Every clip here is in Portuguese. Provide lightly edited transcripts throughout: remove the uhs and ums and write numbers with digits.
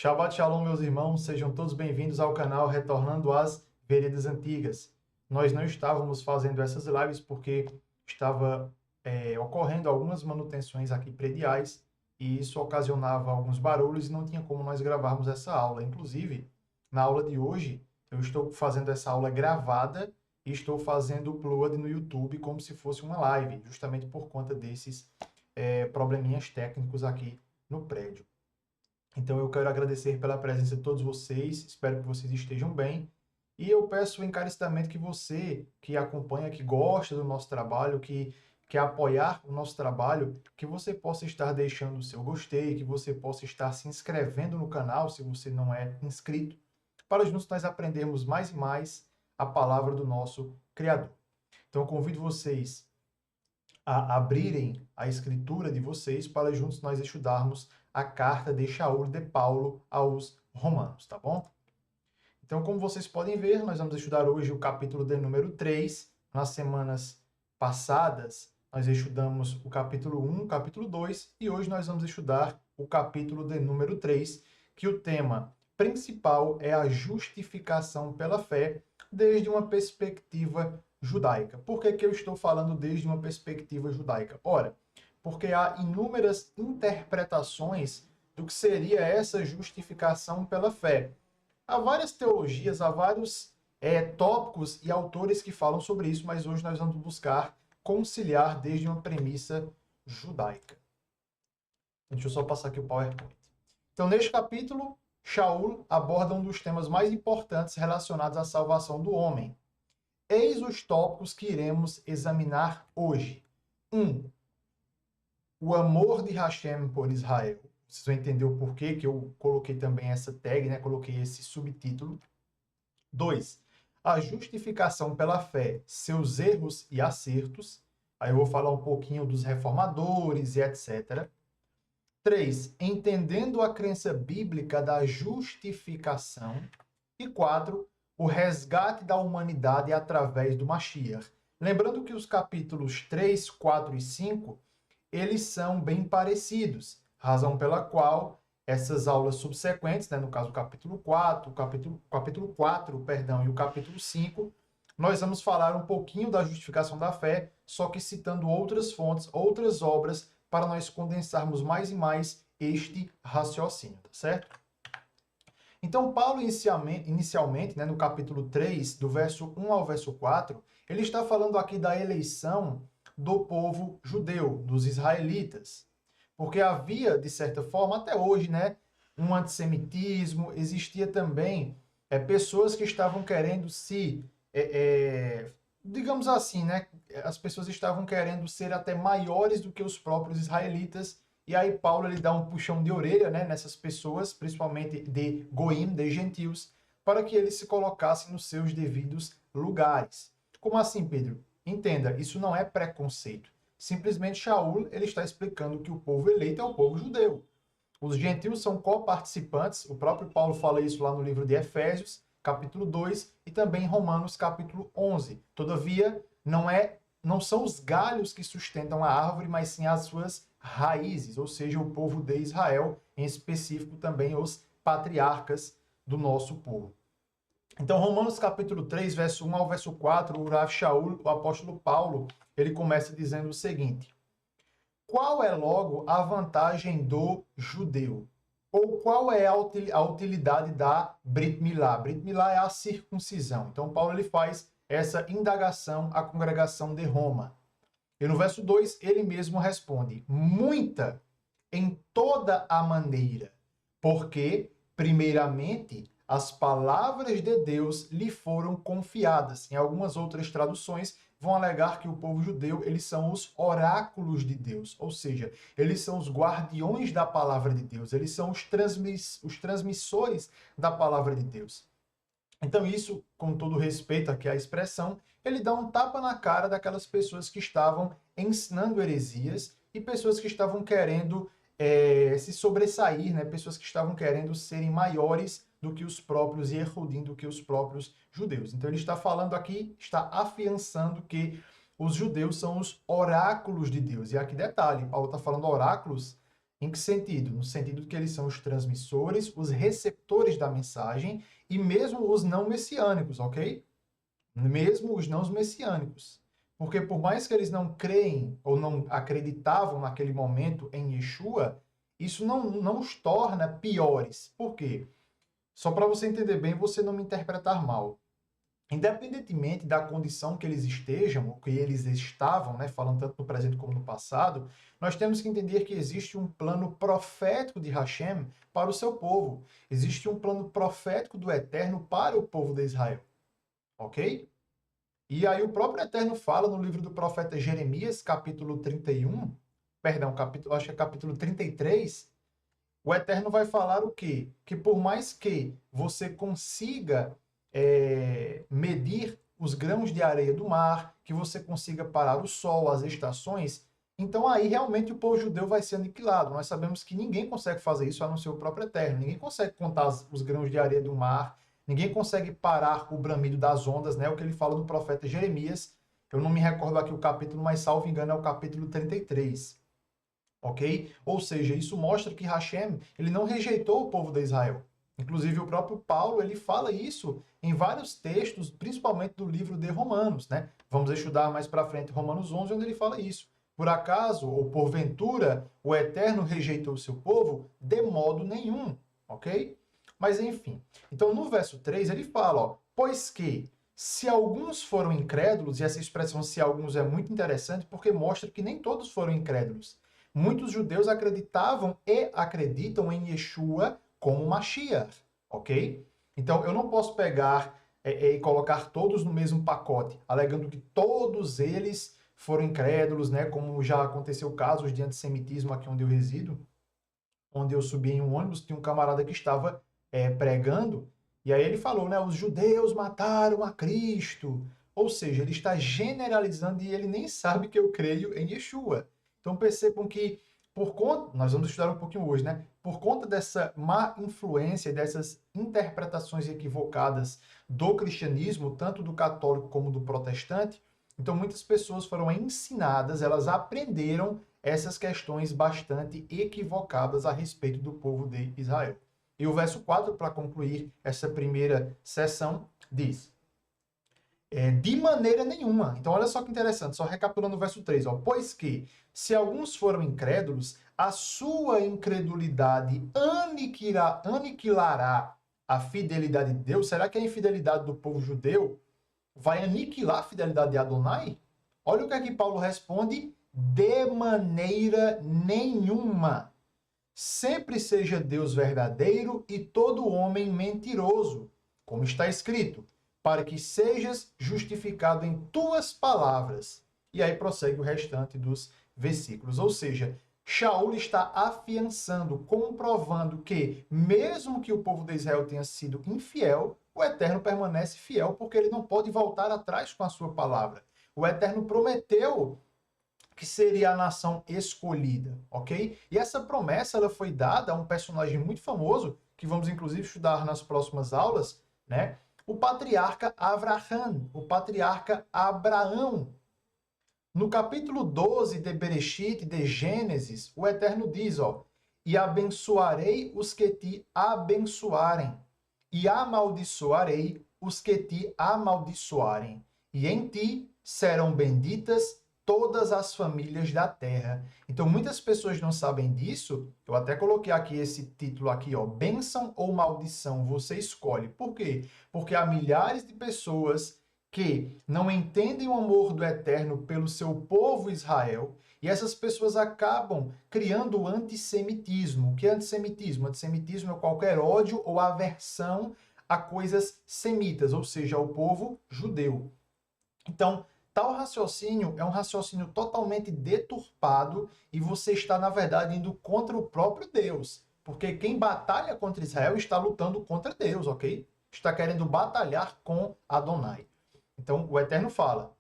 Shabbat Shalom, meus irmãos, sejam todos bem-vindos ao canal Retornando às Veredas Antigas. Nós não estávamos fazendo essas lives porque estava ocorrendo algumas manutenções aqui prediais e isso ocasionava alguns barulhos e não tinha como nós gravarmos essa aula. Inclusive, na aula de hoje, eu estou fazendo essa aula gravada e estou fazendo o upload no YouTube como se fosse uma live, justamente por conta desses probleminhas técnicos aqui no prédio. Então eu quero agradecer pela presença de todos vocês, espero que vocês estejam bem. E eu peço encarecidamente que você que acompanha, que gosta do nosso trabalho, que quer apoiar o nosso trabalho, que você possa estar deixando o seu gostei, que você possa estar se inscrevendo no canal, se você não é inscrito, para juntos nós aprendermos mais e mais a palavra do nosso Criador. Então eu convido vocês a abrirem a escritura de vocês para juntos nós estudarmos a carta de Shaul de Paulo aos Romanos, tá bom? Então, como vocês podem ver, nós vamos estudar hoje o capítulo de número 3. Nas semanas passadas, nós estudamos o capítulo 1, capítulo 2, e hoje nós vamos estudar o capítulo de número 3, que o tema principal é a justificação pela fé desde uma perspectiva judaica. Por que eu estou falando desde uma perspectiva judaica? Ora, porque há inúmeras interpretações do que seria essa justificação pela fé. Há várias teologias, há vários tópicos e autores que falam sobre isso, mas hoje nós vamos buscar conciliar desde uma premissa judaica. Deixa eu só passar aqui o PowerPoint. Então, neste capítulo, Shaul aborda um dos temas mais importantes relacionados à salvação do homem. Eis os tópicos que iremos examinar hoje. 1. O amor de Hashem por Israel. Vocês vão entender o porquê que eu coloquei também essa tag, né? Coloquei esse subtítulo. 2. A justificação pela fé, seus erros e acertos. Aí eu vou falar um pouquinho dos reformadores e etc. 3. Entendendo a crença bíblica da justificação. E 4. O resgate da humanidade através do Mashiach. Lembrando que os capítulos 3, 4 e 5, eles são bem parecidos, razão pela qual essas aulas subsequentes, né, no caso o capítulo 4, capítulo 4, perdão, e o capítulo 5, nós vamos falar um pouquinho da justificação da fé, só que citando outras fontes, outras obras, para nós condensarmos mais e mais este raciocínio, tá certo? Então, Paulo, inicialmente, né, no capítulo 3, do verso 1 ao verso 4, ele está falando aqui da eleição do povo judeu, dos israelitas. Porque havia, de certa forma, até hoje, né, um antissemitismo, existia também pessoas que estavam querendo se, digamos assim, né, as pessoas estavam querendo ser até maiores do que os próprios israelitas. E aí Paulo ele dá um puxão de orelha, né, nessas pessoas, principalmente de goim, de gentios, para que eles se colocassem nos seus devidos lugares. Como assim, Pedro? Entenda, isso não é preconceito. Simplesmente Shaul ele está explicando que o povo eleito é o povo judeu. Os gentios são coparticipantes, o próprio Paulo fala isso lá no livro de Efésios, capítulo 2, e também em Romanos, capítulo 11. Todavia, não são os galhos que sustentam a árvore, mas sim as suas raízes, ou seja, o povo de Israel, em específico também os patriarcas do nosso povo. Então, Romanos capítulo 3, verso 1 ao verso 4, o Rav Shaul, o apóstolo Paulo, ele começa dizendo o seguinte: qual é logo a vantagem do judeu? Ou qual é a utilidade da Brit Milá? Brit Milá é a circuncisão. Então, Paulo ele faz essa indagação à congregação de Roma. E no verso 2, ele mesmo responde: muita em toda a maneira, porque, primeiramente, as palavras de Deus lhe foram confiadas. Em algumas outras traduções, vão alegar que o povo judeu, eles são os oráculos de Deus, ou seja, eles são os guardiões da palavra de Deus, eles são os transmissores da palavra de Deus. Então isso, com todo respeito aqui à expressão, ele dá um tapa na cara daquelas pessoas que estavam ensinando heresias e pessoas que estavam querendo se sobressair, né? Pessoas que estavam querendo serem maiores do que os próprios Yehudim, do que os próprios judeus. Então ele está falando aqui, está afiançando que os judeus são os oráculos de Deus. E aqui detalhe, Paulo está falando oráculos Em que sentido? No sentido de que eles são os transmissores, os receptores da mensagem e mesmo os não messiânicos, ok? Mesmo os não messiânicos. Porque por mais que eles não creem ou não acreditavam naquele momento em Yeshua, isso não os torna piores. Por quê? Só para você entender bem, você não me interpretar mal. Independentemente da condição que eles estejam, ou que eles estavam, né, falando tanto no presente como no passado, nós temos que entender que existe um plano profético de Hashem para o seu povo. Existe um plano profético do Eterno para o povo de Israel. Ok? E aí o próprio Eterno fala no livro do profeta Jeremias, capítulo 31, perdão, acho que é capítulo 33, o Eterno vai falar o quê? Que por mais que você consiga medir os grãos de areia do mar, que você consiga parar o sol, as estações, então aí realmente o povo judeu vai ser aniquilado. Nós sabemos que ninguém consegue fazer isso a não ser o próprio Eterno. Ninguém consegue contar os grãos de areia do mar, ninguém consegue parar o bramido das ondas, né? O que ele fala do profeta Jeremias. Eu não me recordo aqui o capítulo, mas salvo engano é o capítulo 33. Ok? Ou seja, isso mostra que Hashem, ele não rejeitou o povo de Israel. Inclusive o próprio Paulo, ele fala isso em vários textos, principalmente do livro de Romanos, né? Vamos estudar mais para frente Romanos 11, onde ele fala isso. Por acaso, ou porventura, o Eterno rejeitou o seu povo? De modo nenhum, ok? Mas enfim. Então, no verso 3, ele fala, ó, pois que se alguns foram incrédulos, e essa expressão se alguns é muito interessante porque mostra que nem todos foram incrédulos. Muitos judeus acreditavam e acreditam em Yeshua como Mashiach, ok? Então, eu não posso pegar e colocar todos no mesmo pacote, alegando que todos eles foram incrédulos, né? Como já aconteceu casos de antissemitismo aqui onde eu resido, onde eu subi em um ônibus, tinha um camarada que estava pregando, e aí ele falou, né? Os judeus mataram a Cristo. Ou seja, ele está generalizando e ele nem sabe que eu creio em Yeshua. Então percebam que, por conta, nós vamos estudar um pouquinho hoje, né? Por conta dessa má influência, dessas interpretações equivocadas do cristianismo, tanto do católico como do protestante, então muitas pessoas foram ensinadas, elas aprenderam essas questões bastante equivocadas a respeito do povo de Israel. E o verso 4, para concluir essa primeira sessão, diz: de maneira nenhuma. Então, olha só que interessante, só recapitulando o verso 3, ó. Pois que, se alguns foram incrédulos, a sua incredulidade aniquilará a fidelidade de Deus. Será que a infidelidade do povo judeu vai aniquilar a fidelidade de Adonai? Olha o que é que Paulo responde: de maneira nenhuma. Sempre seja Deus verdadeiro e todo homem mentiroso, como está escrito, para que sejas justificado em tuas palavras. E aí prossegue o restante dos versículos. Ou seja, Shaul está afiançando, comprovando que, mesmo que o povo de Israel tenha sido infiel, o Eterno permanece fiel, porque ele não pode voltar atrás com a sua palavra. O Eterno prometeu que seria a nação escolhida, ok? E essa promessa ela foi dada a um personagem muito famoso, que vamos inclusive estudar nas próximas aulas, né? O patriarca Avraham, o patriarca Abraão. No capítulo 12 de Bereshit, de Gênesis, o Eterno diz, ó, e abençoarei os que te abençoarem, e amaldiçoarei os que te amaldiçoarem, e em ti serão benditas todas as famílias da terra. Então, muitas pessoas não sabem disso. Eu até coloquei aqui esse título aqui, ó, bênção ou maldição, você escolhe. Por quê? Porque há milhares de pessoas que não entendem o amor do Eterno pelo seu povo Israel, e essas pessoas acabam criando o antissemitismo. O que é antissemitismo? Antissemitismo é qualquer ódio ou aversão a coisas semitas, ou seja, ao povo judeu. Então, tal raciocínio é um raciocínio totalmente deturpado e você está, na verdade, indo contra o próprio Deus. Porque quem batalha contra Israel está lutando contra Deus, ok? Está querendo batalhar com Adonai. Então, o Eterno fala,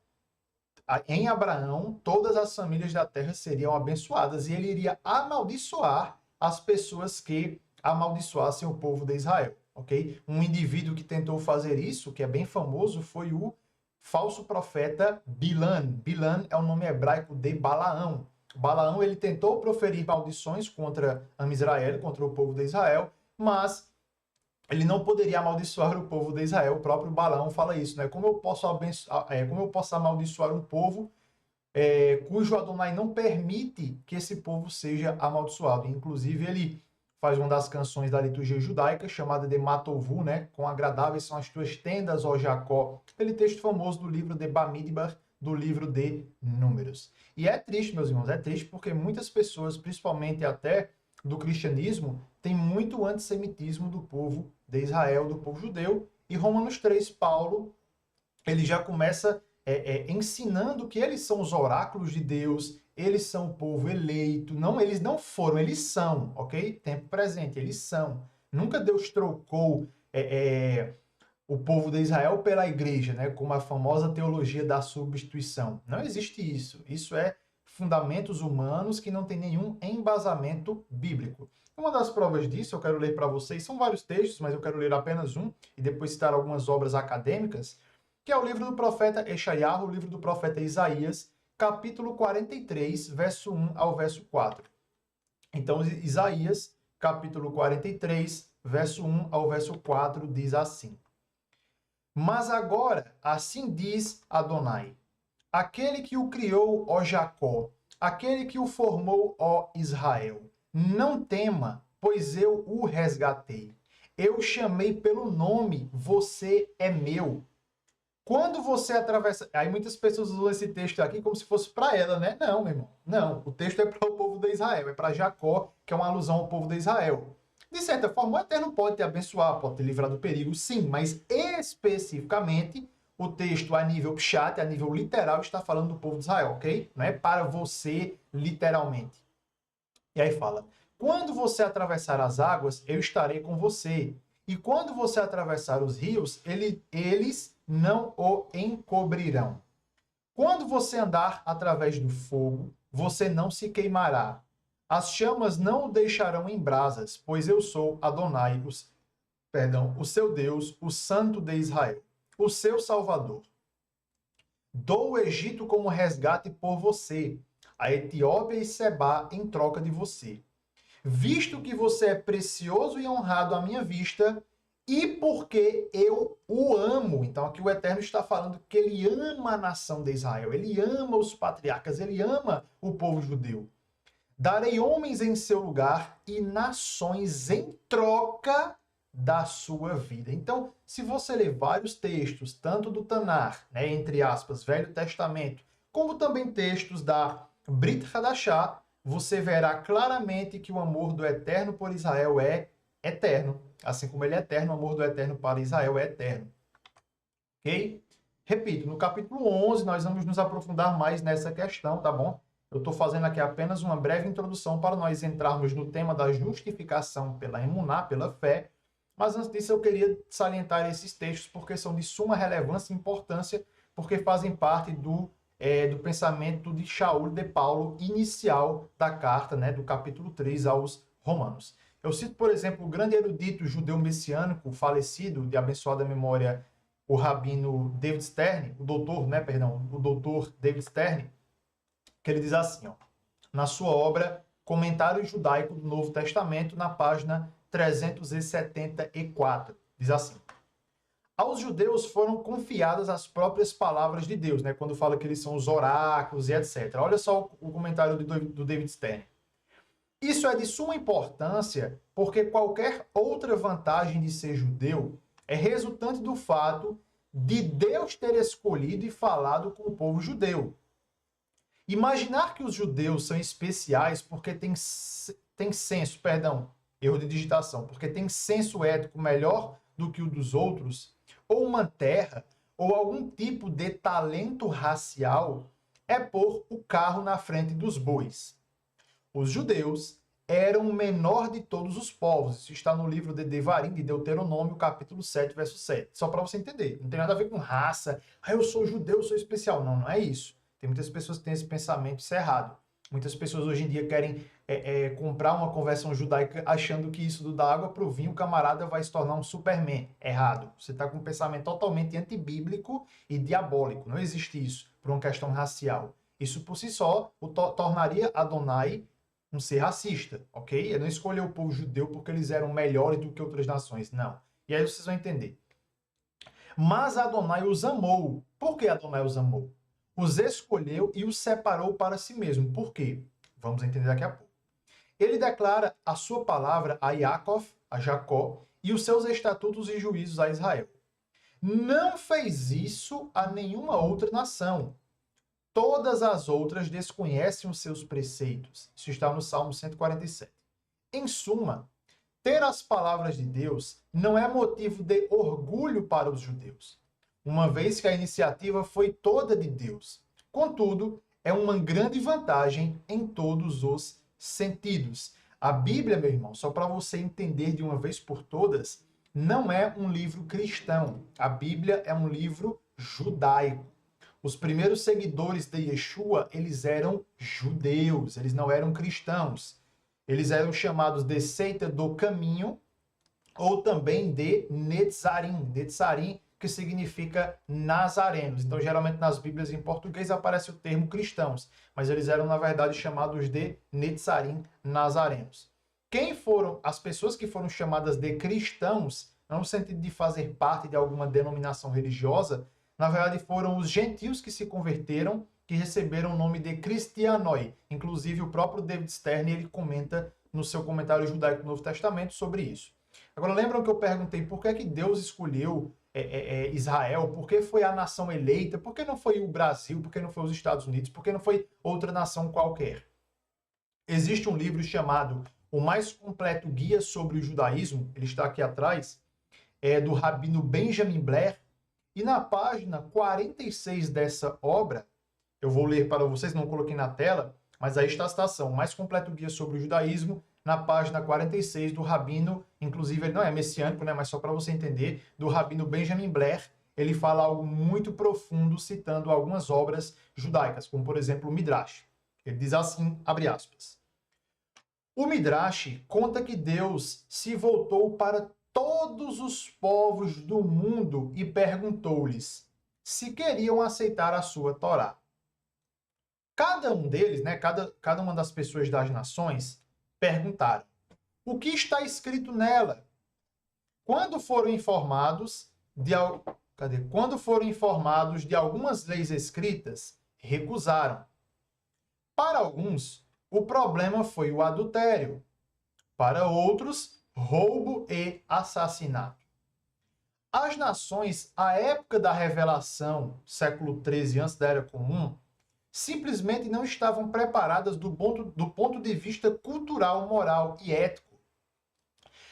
em Abraão, todas as famílias da terra seriam abençoadas e ele iria amaldiçoar as pessoas que amaldiçoassem o povo de Israel, ok? Um indivíduo que tentou fazer isso, que é bem famoso, foi o falso profeta Bilam. Bilam é o nome hebraico de Balaão. Balaão, ele tentou proferir maldições contra Amisrael, contra o povo de Israel, mas ele não poderia amaldiçoar o povo de Israel. O próprio Balaão fala isso, né? Como eu posso amaldiçoar um povo cujo Adonai não permite que esse povo seja amaldiçoado? Inclusive, ele faz uma das canções da liturgia judaica, chamada de Matovu, né? Quão agradáveis são as tuas tendas, ó Jacó. Aquele texto famoso do livro de Bamidbar, do livro de Números. E é triste, meus irmãos, é triste porque muitas pessoas, principalmente até do cristianismo, tem muito antissemitismo do povo de Israel, do povo judeu. E Romanos 3, Paulo, ele já começa ensinando que eles são os oráculos de Deus, eles são o povo eleito. Não, eles não foram, eles são, ok? Tempo presente, eles são. Nunca Deus trocou o povo de Israel pela igreja, né? Como a famosa teologia da substituição. Não existe isso. Isso é fundamentos humanos que não tem nenhum embasamento bíblico. Uma das provas disso, eu quero ler para vocês, são vários textos, mas eu quero ler apenas um e depois citar algumas obras acadêmicas, que é o livro do profeta Eshaiah, o livro do profeta Isaías, capítulo 43, verso 1 ao verso 4. Então, Isaías, capítulo 43, verso 1 ao verso 4, diz assim: Mas agora, assim diz Adonai, aquele que o criou, ó Jacó, aquele que o formou, ó Israel, não tema, pois eu o resgatei. Eu o chamei pelo nome, você é meu. Quando você atravessa... Aí muitas pessoas usam esse texto aqui como se fosse para ela, né? Não, meu irmão. Não, o texto é para o povo de Israel, é para Jacó, que é uma alusão ao povo de Israel. De certa forma, o Eterno pode te abençoar, pode te livrar do perigo, sim, mas especificamente o texto a nível pshat, a nível literal, está falando do povo de Israel, ok? Não é para você literalmente. E aí fala: quando você atravessar as águas, eu estarei com você. E quando você atravessar os rios, eles não o encobrirão. Quando você andar através do fogo, você não se queimará. As chamas não o deixarão em brasas, pois eu sou Adonai, o seu Deus, o Santo de Israel, o seu Salvador. Dou o Egito como resgate por você, a Etiópia e Sebá em troca de você. Visto que você é precioso e honrado à minha vista, e porque eu o amo. Então aqui o Eterno está falando que ele ama a nação de Israel, ele ama os patriarcas, ele ama o povo judeu. Darei homens em seu lugar e nações em troca da sua vida. Então, se você ler vários textos, tanto do Tanar, né, entre aspas, Velho Testamento, como também textos da Brit Hadashah, você verá claramente que o amor do Eterno por Israel é eterno. Assim como ele é eterno, o amor do Eterno para Israel é eterno. Ok? Repito, no capítulo 11 nós vamos nos aprofundar mais nessa questão, tá bom? Eu estou fazendo aqui apenas uma breve introdução para nós entrarmos no tema da justificação pela emuná, pela fé. Mas antes disso eu queria salientar esses textos porque são de suma relevância e importância, porque fazem parte do pensamento de Shaul de Paulo inicial da carta, né, do capítulo 3 aos Romanos. Eu cito, por exemplo, o grande erudito judeu messiânico falecido, de abençoada memória, o rabino David Stern, o doutor David Stern, que ele diz assim, ó, na sua obra Comentário Judaico do Novo Testamento, na página 374, diz assim: aos judeus foram confiadas as próprias palavras de Deus, né? Quando fala que eles são os oráculos e etc. Olha só o comentário do David Stern. Isso é de suma importância porque qualquer outra vantagem de ser judeu é resultante do fato de Deus ter escolhido e falado com o povo judeu. Imaginar que os judeus são especiais porque tem senso, erro de digitação, porque tem senso ético melhor do que o dos outros, ou uma terra, ou algum tipo de talento racial, é pôr o carro na frente dos bois. Os judeus eram o menor de todos os povos. Isso está no livro de Devarim, de Deuteronômio, capítulo 7, verso 7. Só para você entender. Não tem nada a ver com raça. Ah, eu sou judeu, eu sou especial. Não, não é isso. Tem muitas pessoas que têm esse pensamento, isso é errado. Muitas pessoas hoje em dia querem comprar uma conversão judaica achando que isso do da água para o vinho, o camarada vai se tornar um Superman. Errado. Você está com um pensamento totalmente antibíblico e diabólico. Não existe isso por uma questão racial. Isso por si só o tornaria Adonai um ser racista, ok? Ele não escolheu o povo judeu porque eles eram melhores do que outras nações, não. E aí vocês vão entender. Mas Adonai os amou. Por que Adonai os amou? Os escolheu e os separou para si mesmo. Por quê? Vamos entender daqui a pouco. Ele declara a sua palavra a Yaakov, a Jacó, e os seus estatutos e juízos a Israel. Não fez isso a nenhuma outra nação. Todas as outras desconhecem os seus preceitos. Isso está no Salmo 147. Em suma, ter as palavras de Deus não é motivo de orgulho para os judeus, uma vez que a iniciativa foi toda de Deus. Contudo, é uma grande vantagem em todos os sentidos. A Bíblia, meu irmão, só para você entender de uma vez por todas, não é um livro cristão. A Bíblia é um livro judaico. Os primeiros seguidores de Yeshua, eles eram judeus, eles não eram cristãos. Eles eram chamados de seita do caminho ou também de Netzarim. Netzarim, que significa nazarenos. Então, geralmente nas Bíblias em português aparece o termo cristãos, mas eles eram, na verdade, chamados de Netzarim, nazarenos. Quem foram as pessoas que foram chamadas de cristãos, não no sentido de fazer parte de alguma denominação religiosa, na verdade foram os gentios que se converteram, que receberam o nome de cristianoi. Inclusive, o próprio David Stern, ele comenta no seu comentário judaico do Novo Testamento sobre isso. Agora, lembram que eu perguntei por que é que Deus escolheu Israel? Por que foi a nação eleita? Por que não foi o Brasil? Por que não foi os Estados Unidos? Por que não foi outra nação qualquer? Existe um livro chamado O Mais Completo Guia sobre o Judaísmo, ele está aqui atrás, do rabino Benjamin Blair, e na página 46 dessa obra, eu vou ler para vocês, não coloquei na tela, mas aí está a citação, O Mais Completo Guia sobre o Judaísmo, na página 46 do rabino, inclusive ele não é messiânico, né, mas só para você entender, do rabino Benjamin Blair, ele fala algo muito profundo, citando algumas obras judaicas, como por exemplo o Midrash. Ele diz assim, abre aspas, o Midrash conta que Deus se voltou para todos os povos do mundo e perguntou-lhes se queriam aceitar a sua Torá. Cada um deles, né, cada uma das pessoas das nações, perguntaram, o que está escrito nela? Quando foram informados de algumas leis escritas, recusaram. Para alguns, o problema foi o adultério. Para outros, roubo e assassinato. As nações, à época da revelação, século 13 antes da Era Comum, simplesmente não estavam preparadas do ponto de vista cultural, moral e ético.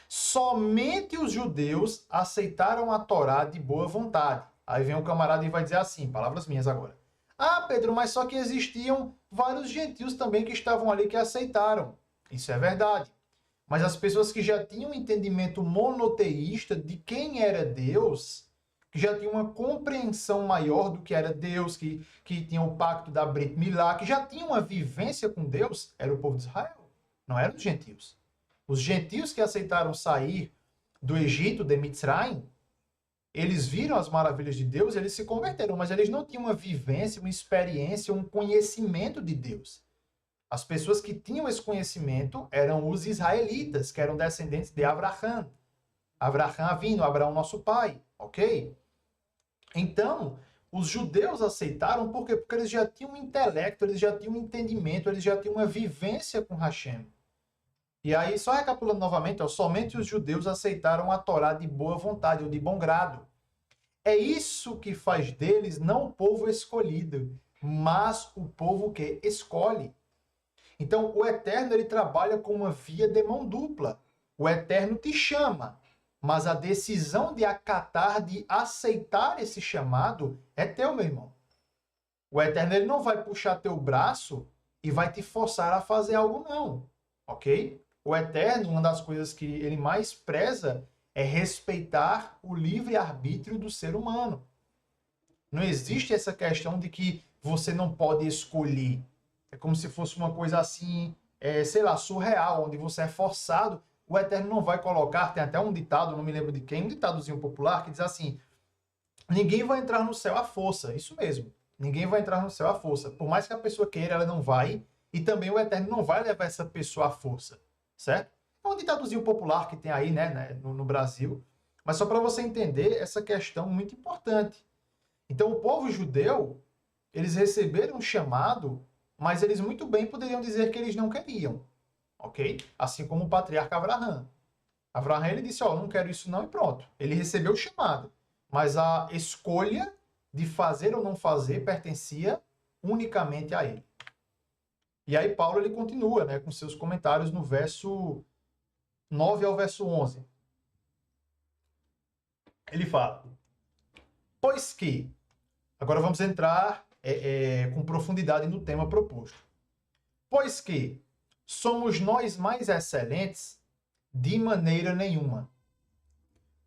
Somente os judeus aceitaram a Torá de boa vontade. Aí vem um camarada e vai dizer assim, palavras minhas agora. Ah, Pedro, mas só que existiam vários gentios também que estavam ali que aceitaram. Isso é verdade. Mas as pessoas que já tinham um entendimento monoteísta de quem era Deus, que já tinham uma compreensão maior do que era Deus, que tinham o pacto da Brit Milá, que já tinham uma vivência com Deus, era o povo de Israel, não eram os gentios. Os gentios que aceitaram sair do Egito, de Mitzrayim, eles viram as maravilhas de Deus, eles se converteram, mas eles não tinham uma vivência, uma experiência, um conhecimento de Deus. As pessoas que tinham esse conhecimento eram os israelitas, que eram descendentes de Abraham. Abraham Avino, Abraão nosso pai, ok? Então, os judeus aceitaram por quê? Porque eles já tinham um intelecto, eles já tinham um entendimento, eles já tinham uma vivência com Hashem. E aí, só recapitulando novamente, somente os judeus aceitaram a Torá de boa vontade, ou de bom grado. É isso que faz deles não o povo escolhido, mas o povo que escolhe. Então, o Eterno, ele trabalha com uma via de mão dupla. O Eterno te chama, mas a decisão de acatar, de aceitar esse chamado, é teu, meu irmão. O Eterno, ele não vai puxar teu braço e vai te forçar a fazer algo, não. Ok? O Eterno, uma das coisas que ele mais preza é respeitar o livre-arbítrio do ser humano. Não existe essa questão de que você não pode escolher. É como se fosse uma coisa assim, sei lá, surreal, onde você é forçado. O Eterno não vai colocar, tem até um ditado, não me lembro de quem, um ditadozinho popular, que diz assim, ninguém vai entrar no céu à força, isso mesmo. Ninguém vai entrar no céu à força. Por mais que a pessoa queira, ela não vai. E também o Eterno não vai levar essa pessoa à força. Certo? É um ditadozinho popular que tem aí, né, no Brasil. Mas só para você entender essa questão muito importante. Então, o povo judeu, eles receberam um chamado, mas eles muito bem poderiam dizer que eles não queriam. Ok? Assim como o patriarca Abraão. Abraão, ele disse, ó, não quero isso não, e pronto. Ele recebeu o chamado. Mas a escolha de fazer ou não fazer pertencia unicamente a ele. E aí Paulo, ele continua, né, com seus comentários no verso 9 ao verso 11. Ele fala, pois que, agora vamos entrar com profundidade no tema proposto. Pois que somos nós mais excelentes? De maneira nenhuma.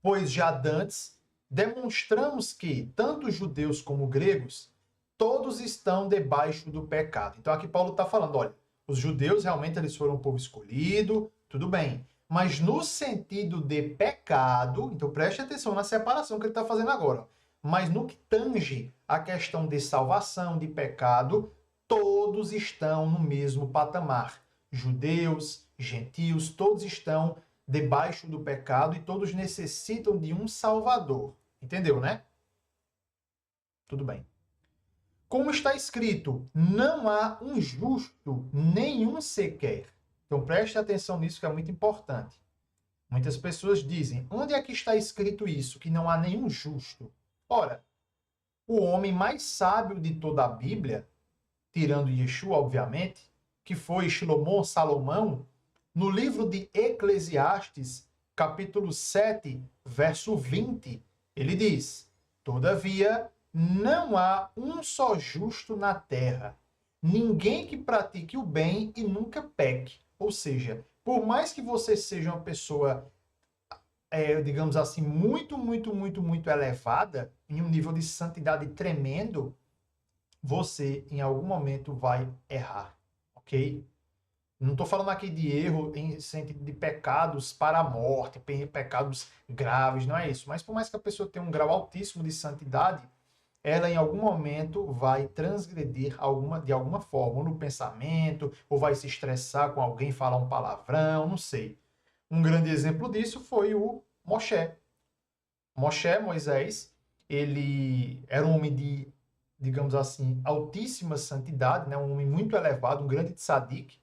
Pois já dantes demonstramos que, tanto judeus como gregos, todos estão debaixo do pecado. Então aqui Paulo está falando, olha, os judeus realmente eles foram um povo escolhido, tudo bem. Mas no sentido de pecado, então preste atenção na separação que ele está fazendo agora. Mas no que tange a questão de salvação, de pecado, todos estão no mesmo patamar. Judeus, gentios, todos estão debaixo do pecado e todos necessitam de um Salvador. Entendeu, né? Tudo bem. Como está escrito, não há um justo, nenhum sequer. Então preste atenção nisso que é muito importante. Muitas pessoas dizem, onde é que está escrito isso, que não há nenhum justo? Ora, o homem mais sábio de toda a Bíblia, tirando Yeshua, obviamente, que foi Salomão, no livro de Eclesiastes, capítulo 7, verso 20, ele diz, todavia, não há um só justo na terra, ninguém que pratique o bem e nunca peque. Ou seja, por mais que você seja uma pessoa, digamos assim, muito elevada, em um nível de santidade tremendo, você, em algum momento, vai errar, ok? Não estou falando aqui de erro em sentido de pecados para a morte, pecados graves, não é isso. Mas por mais que a pessoa tenha um grau altíssimo de santidade, ela em algum momento vai transgredir de alguma forma, ou no pensamento, ou vai se estressar com alguém, falar um palavrão, não sei. Um grande exemplo disso foi o Moshe. Moisés, ele era um homem de, digamos assim, altíssima santidade, né? Um homem muito elevado, um grande tzadik.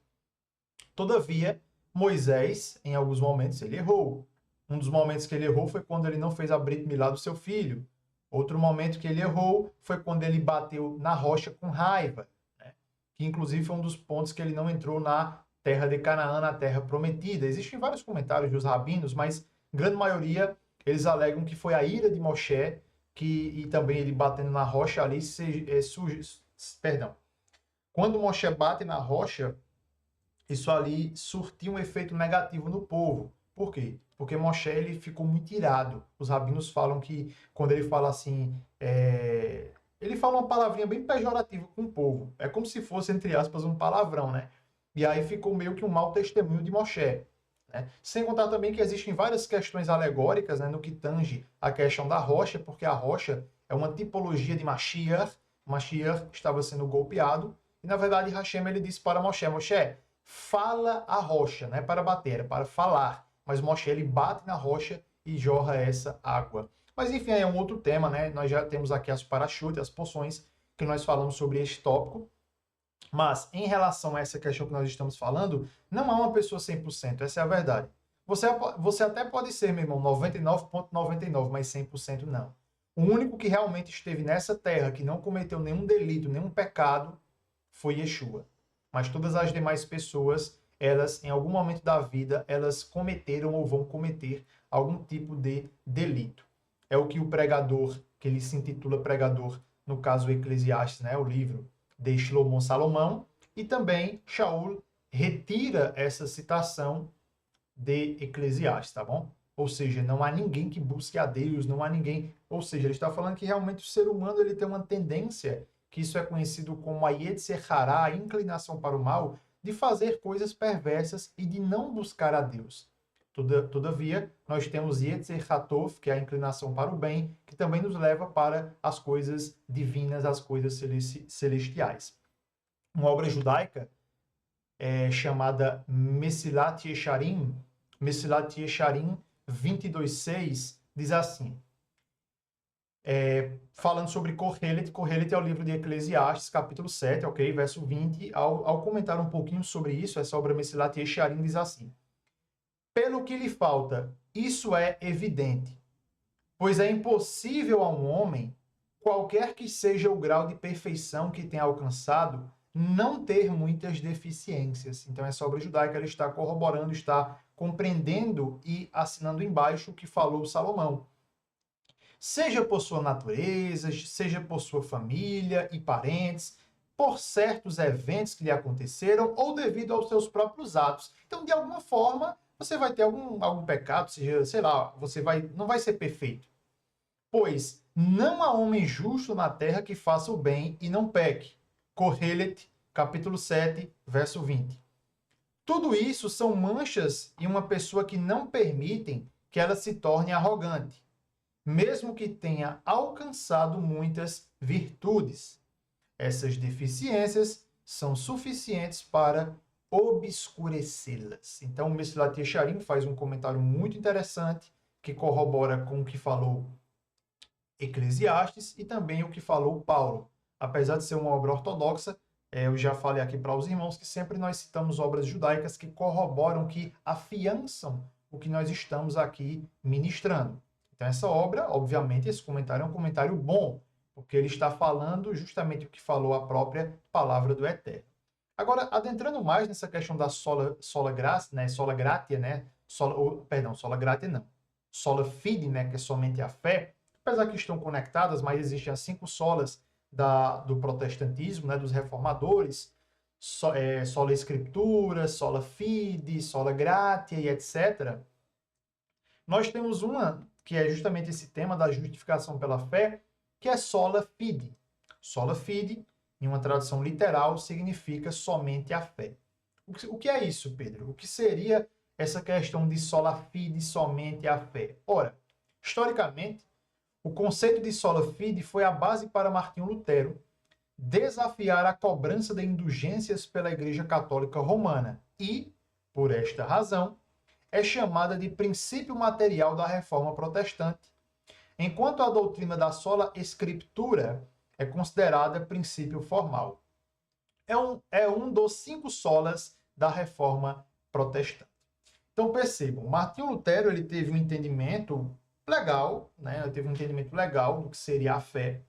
Todavia, Moisés, em alguns momentos, ele errou. Um dos momentos que ele errou foi quando ele não fez a Brit Milá do seu filho. Outro momento que ele errou foi quando ele bateu na rocha com raiva, né? Que inclusive foi um dos pontos que ele não entrou na terra de Canaã, na terra prometida. Existem vários comentários dos rabinos, mas grande maioria eles alegam que foi a ira de Moshe e também ele batendo na rocha ali perdão. Quando Moshe bate na rocha, isso ali surtiu um efeito negativo no povo. Por quê? Porque Moshe ele ficou muito irado. Os rabinos falam que quando ele fala assim, ele fala uma palavrinha bem pejorativa com o povo. É como se fosse, entre aspas, um palavrão, né? E aí ficou meio que um mau testemunho de Moshe. Né? Sem contar também que existem várias questões alegóricas, né, no que tange a questão da rocha, porque a rocha é uma tipologia de Mashiach. Mashiach estava sendo golpeado. E na verdade Hashem ele disse para Moshe, Moshe, fala a rocha, não é para bater, é para falar. Mas Moshe ele bate na rocha e jorra essa água. Mas enfim, é um outro tema, né? Nós já temos aqui as parachutes, as poções, que nós falamos sobre este tópico. Mas em relação a essa questão que nós estamos falando, não há uma pessoa 100%, essa é a verdade. Você até pode ser, meu irmão, 99,99, mas 100% não. O único que realmente esteve nessa terra, que não cometeu nenhum delito, nenhum pecado, foi Yeshua. Mas todas as demais pessoas, elas, em algum momento da vida, elas cometeram ou vão cometer algum tipo de delito. É o que o pregador, que ele se intitula pregador, no caso Eclesiastes, né, o livro de Salomão, e também Shaul retira essa citação de Eclesiastes, tá bom? Ou seja, não há ninguém que busque a Deus, não há ninguém... Ou seja, ele está falando que realmente o ser humano ele tem uma tendência, que isso é conhecido como a Yetzer Hará, a inclinação para o mal, de fazer coisas perversas e de não buscar a Deus. Todavia, nós temos Yetzer Hatov, que é a inclinação para o bem, que também nos leva para as coisas divinas, as coisas celestiais. Uma obra judaica chamada Mesilat Yesharim, 22:6, diz assim, falando sobre Kohelet é o livro de Eclesiastes, capítulo 7, ok? Verso 20, ao comentar um pouquinho sobre isso, essa obra Mesilat Yesharim diz assim, pelo que lhe falta, isso é evidente, pois é impossível a um homem, qualquer que seja o grau de perfeição que tenha alcançado, não ter muitas deficiências. Então, essa obra judaica ela está corroborando, está compreendendo e assinando embaixo o que falou Salomão. Seja por sua natureza, seja por sua família e parentes, por certos eventos que lhe aconteceram ou devido aos seus próprios atos. Então, de alguma forma, você vai ter algum pecado, seja, sei lá, não vai ser perfeito. Pois não há homem justo na terra que faça o bem e não peque. Kohelet, capítulo 7, verso 20. Tudo isso são manchas em uma pessoa que não permitem que ela se torne arrogante, mesmo que tenha alcançado muitas virtudes. Essas deficiências são suficientes para obscurecê-las. Então, o Mesilat Yesharim faz um comentário muito interessante que corrobora com o que falou Eclesiastes e também o que falou Paulo. Apesar de ser uma obra ortodoxa, eu já falei aqui para os irmãos que sempre nós citamos obras judaicas que corroboram, que afiançam o que nós estamos aqui ministrando. Então, essa obra, obviamente, esse comentário é um comentário bom, porque ele está falando justamente o que falou a própria palavra do Eterno. Agora, adentrando mais nessa questão da sola gratia, né? Sola gratia, né? Sola gratia não. Sola fide, né? Que é somente a fé. Apesar que estão conectadas, mas existem as 5 solas do protestantismo, né? Dos reformadores. Sola Escritura, sola fide, sola gratia e etc. Nós temos uma que é justamente esse tema da justificação pela fé, que é sola fide. Sola fide, em uma tradução literal, significa somente a fé. O que é isso, Pedro? O que seria essa questão de sola fide, somente a fé? Ora, historicamente, o conceito de sola fide foi a base para Martinho Lutero desafiar a cobrança de indulgências pela Igreja Católica Romana e, por esta razão, é chamada de princípio material da Reforma Protestante, enquanto a doutrina da sola Escritura é considerada princípio formal. É um dos 5 solas da Reforma Protestante. Então percebam, Martinho Lutero ele teve um entendimento legal, né? Ele teve um entendimento legal do que seria a fé.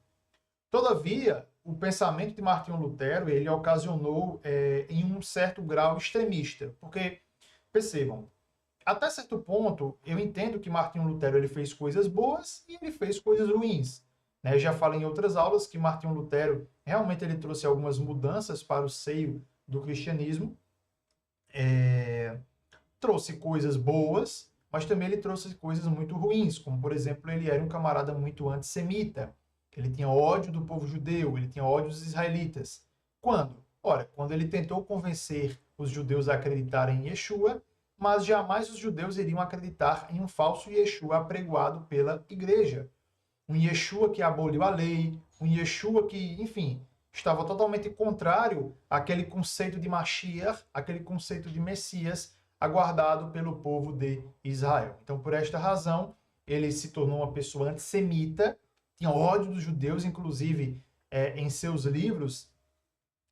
Todavia, o pensamento de Martinho Lutero ele ocasionou em um certo grau extremista, porque percebam, até certo ponto, eu entendo que Martinho Lutero ele fez coisas boas e ele fez coisas ruins. Né? Eu já falei em outras aulas que Martinho Lutero realmente ele trouxe algumas mudanças para o seio do cristianismo. Trouxe coisas boas, mas também ele trouxe coisas muito ruins, como, por exemplo, ele era um camarada muito antissemita. Ele tinha ódio do povo judeu, ele tinha ódio dos israelitas. Quando? Ora, quando ele tentou convencer os judeus a acreditarem em Yeshua, mas jamais os judeus iriam acreditar em um falso Yeshua apregoado pela igreja. Um Yeshua que aboliu a lei, um Yeshua que, enfim, estava totalmente contrário àquele conceito de Mashiach, aquele conceito de Messias aguardado pelo povo de Israel. Então, por esta razão, ele se tornou uma pessoa antissemita, tinha ódio dos judeus, inclusive em seus livros,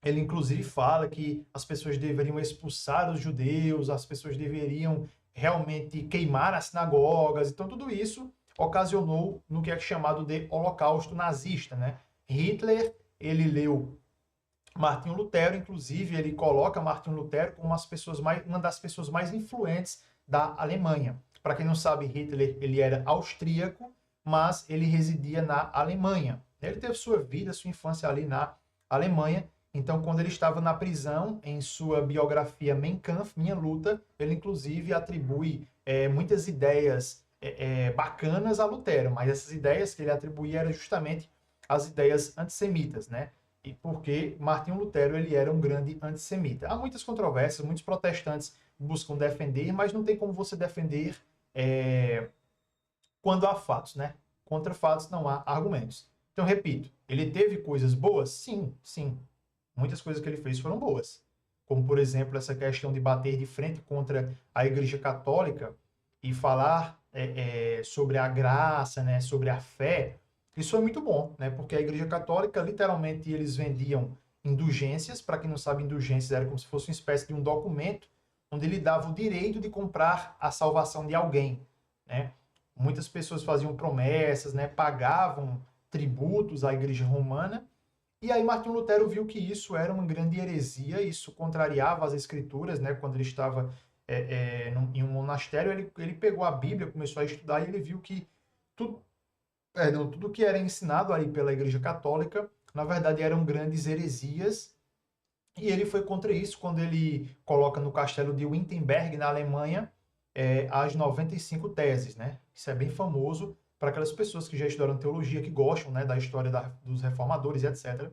ele inclusive fala que as pessoas deveriam expulsar os judeus, as pessoas deveriam realmente queimar as sinagogas. Então tudo isso ocasionou no que é chamado de Holocausto nazista, né? Hitler, ele leu Martinho Lutero, inclusive ele coloca Martinho Lutero como uma das pessoas mais influentes da Alemanha. Para quem não sabe, Hitler ele era austríaco, mas ele residia na Alemanha. Ele teve sua vida, sua infância ali na Alemanha. Então, quando ele estava na prisão, em sua biografia Mein Kampf, Minha Luta, ele inclusive atribui muitas ideias bacanas a Lutero, mas essas ideias que ele atribuía eram justamente as ideias antissemitas, né? E porque Martinho Lutero ele era um grande antissemita. Há muitas controvérsias, muitos protestantes buscam defender, mas não tem como você defender quando há fatos, né? Contra fatos não há argumentos. Então, repito, ele teve coisas boas? Sim, sim. Muitas coisas que ele fez foram boas. Como, por exemplo, essa questão de bater de frente contra a Igreja Católica e falar sobre a graça, né, sobre a fé. Isso foi muito bom, né? Porque a Igreja Católica, literalmente, eles vendiam indulgências. Para quem não sabe, indulgências era como se fosse uma espécie de um documento onde ele dava o direito de comprar a salvação de alguém, né? Muitas pessoas faziam promessas, né? Pagavam tributos à Igreja Romana. E aí Martinho Lutero viu que isso era uma grande heresia, isso contrariava as escrituras, né? Quando ele estava em um monastério, ele pegou a Bíblia, começou a estudar e ele viu que tudo que era ensinado ali pela Igreja Católica, na verdade, eram grandes heresias. E ele foi contra isso quando ele coloca no castelo de Wittenberg, na Alemanha, as 95 teses, né? Isso é bem famoso para aquelas pessoas que já estudaram teologia, que gostam, né, da história dos reformadores e etc.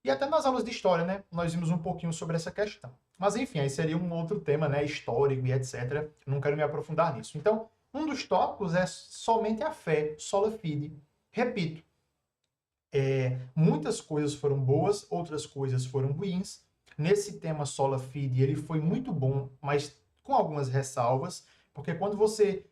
E até nas aulas de história, né, nós vimos um pouquinho sobre essa questão. Mas enfim, aí seria um outro tema, né, histórico e etc. Não quero me aprofundar nisso. Então, um dos tópicos é somente a fé, sola fide. Repito, muitas coisas foram boas, outras coisas foram ruins. Nesse tema sola fide, ele foi muito bom, mas com algumas ressalvas, porque quando você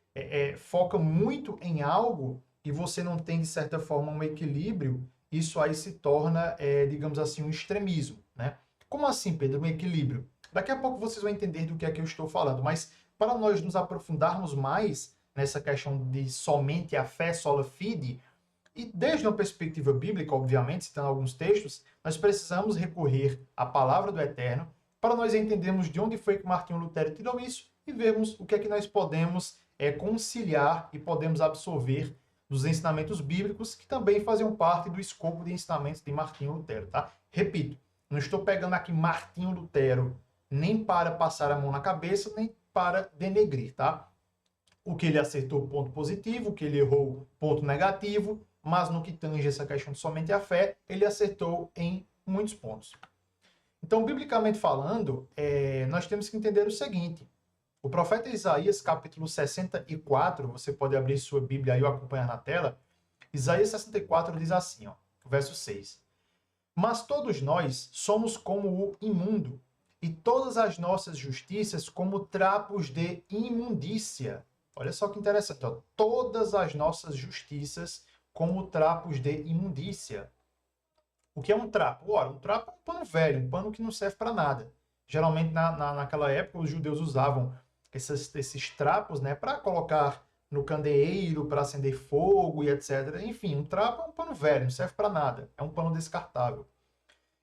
foca muito em algo e você não tem, de certa forma, um equilíbrio, isso aí se torna, digamos assim, um extremismo, né? Como assim, Pedro, um equilíbrio? Daqui a pouco vocês vão entender do que é que eu estou falando, mas para nós nos aprofundarmos mais nessa questão de somente a fé sola fide, e desde uma perspectiva bíblica, obviamente, citando alguns textos, nós precisamos recorrer à palavra do Eterno para nós entendermos de onde foi que Martinho Lutero tirou isso e vermos o que é que nós podemos conciliar e podemos absorver dos ensinamentos bíblicos que também faziam parte do escopo de ensinamentos de Martinho Lutero, tá? Repito, não estou pegando aqui Martinho Lutero nem para passar a mão na cabeça, nem para denegrir, tá? O que ele acertou, ponto positivo, o que ele errou, ponto negativo, mas no que tange essa questão de somente a fé, ele acertou em muitos pontos. Então, biblicamente falando, nós temos que entender o seguinte: o profeta Isaías, capítulo 64, você pode abrir sua Bíblia aí ou acompanhar na tela. Isaías 64 diz assim, ó, verso 6. Mas todos nós somos como o imundo, e todas as nossas justiças como trapos de imundícia. Olha só que interessante, ó. Todas as nossas justiças como trapos de imundícia. O que é um trapo? Ora, um trapo é um pano velho, um pano que não serve para nada. Geralmente, naquela época, os judeus usavam esses trapos, né, para colocar no candeeiro, para acender fogo e etc. Enfim, um trapo é um pano velho, não serve para nada. É um pano descartável.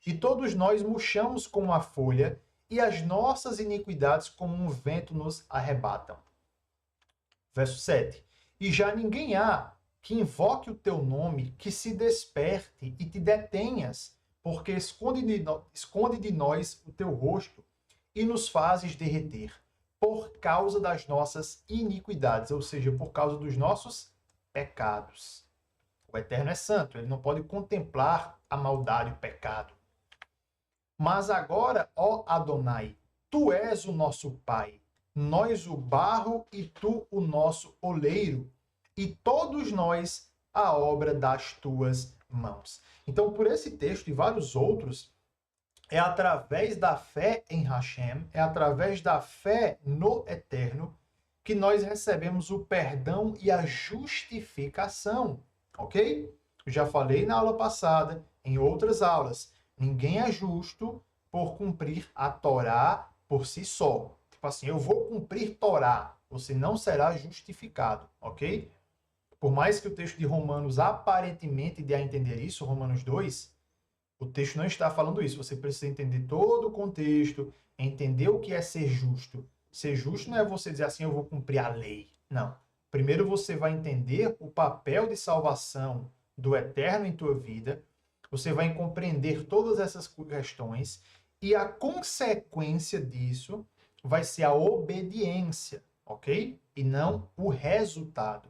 E todos nós murchamos como a folha, e as nossas iniquidades como um vento nos arrebatam. Verso 7. E já ninguém há que invoque o teu nome, que se desperte e te detenhas, porque esconde de nós o teu rosto e nos fazes derreter, por causa das nossas iniquidades, ou seja, por causa dos nossos pecados. O Eterno é santo, ele não pode contemplar a maldade e o pecado. Mas agora, ó Adonai, tu és o nosso Pai, nós o barro e tu o nosso oleiro, e todos nós a obra das tuas mãos. Então, por esse texto e vários outros, é através da fé em Hashem, é através da fé no Eterno, que nós recebemos o perdão e a justificação, ok? Eu já falei na aula passada, em outras aulas, ninguém é justo por cumprir a Torá por si só. Tipo assim, eu vou cumprir Torá, você não será justificado, ok? Por mais que o texto de Romanos aparentemente dê a entender isso, Romanos 2, o texto não está falando isso. Você precisa entender todo o contexto, entender o que é ser justo. Ser justo não é você dizer assim, eu vou cumprir a lei. Não. Primeiro você vai entender o papel de salvação do Eterno em tua vida, você vai compreender todas essas questões e a consequência disso vai ser a obediência, ok? E não o resultado.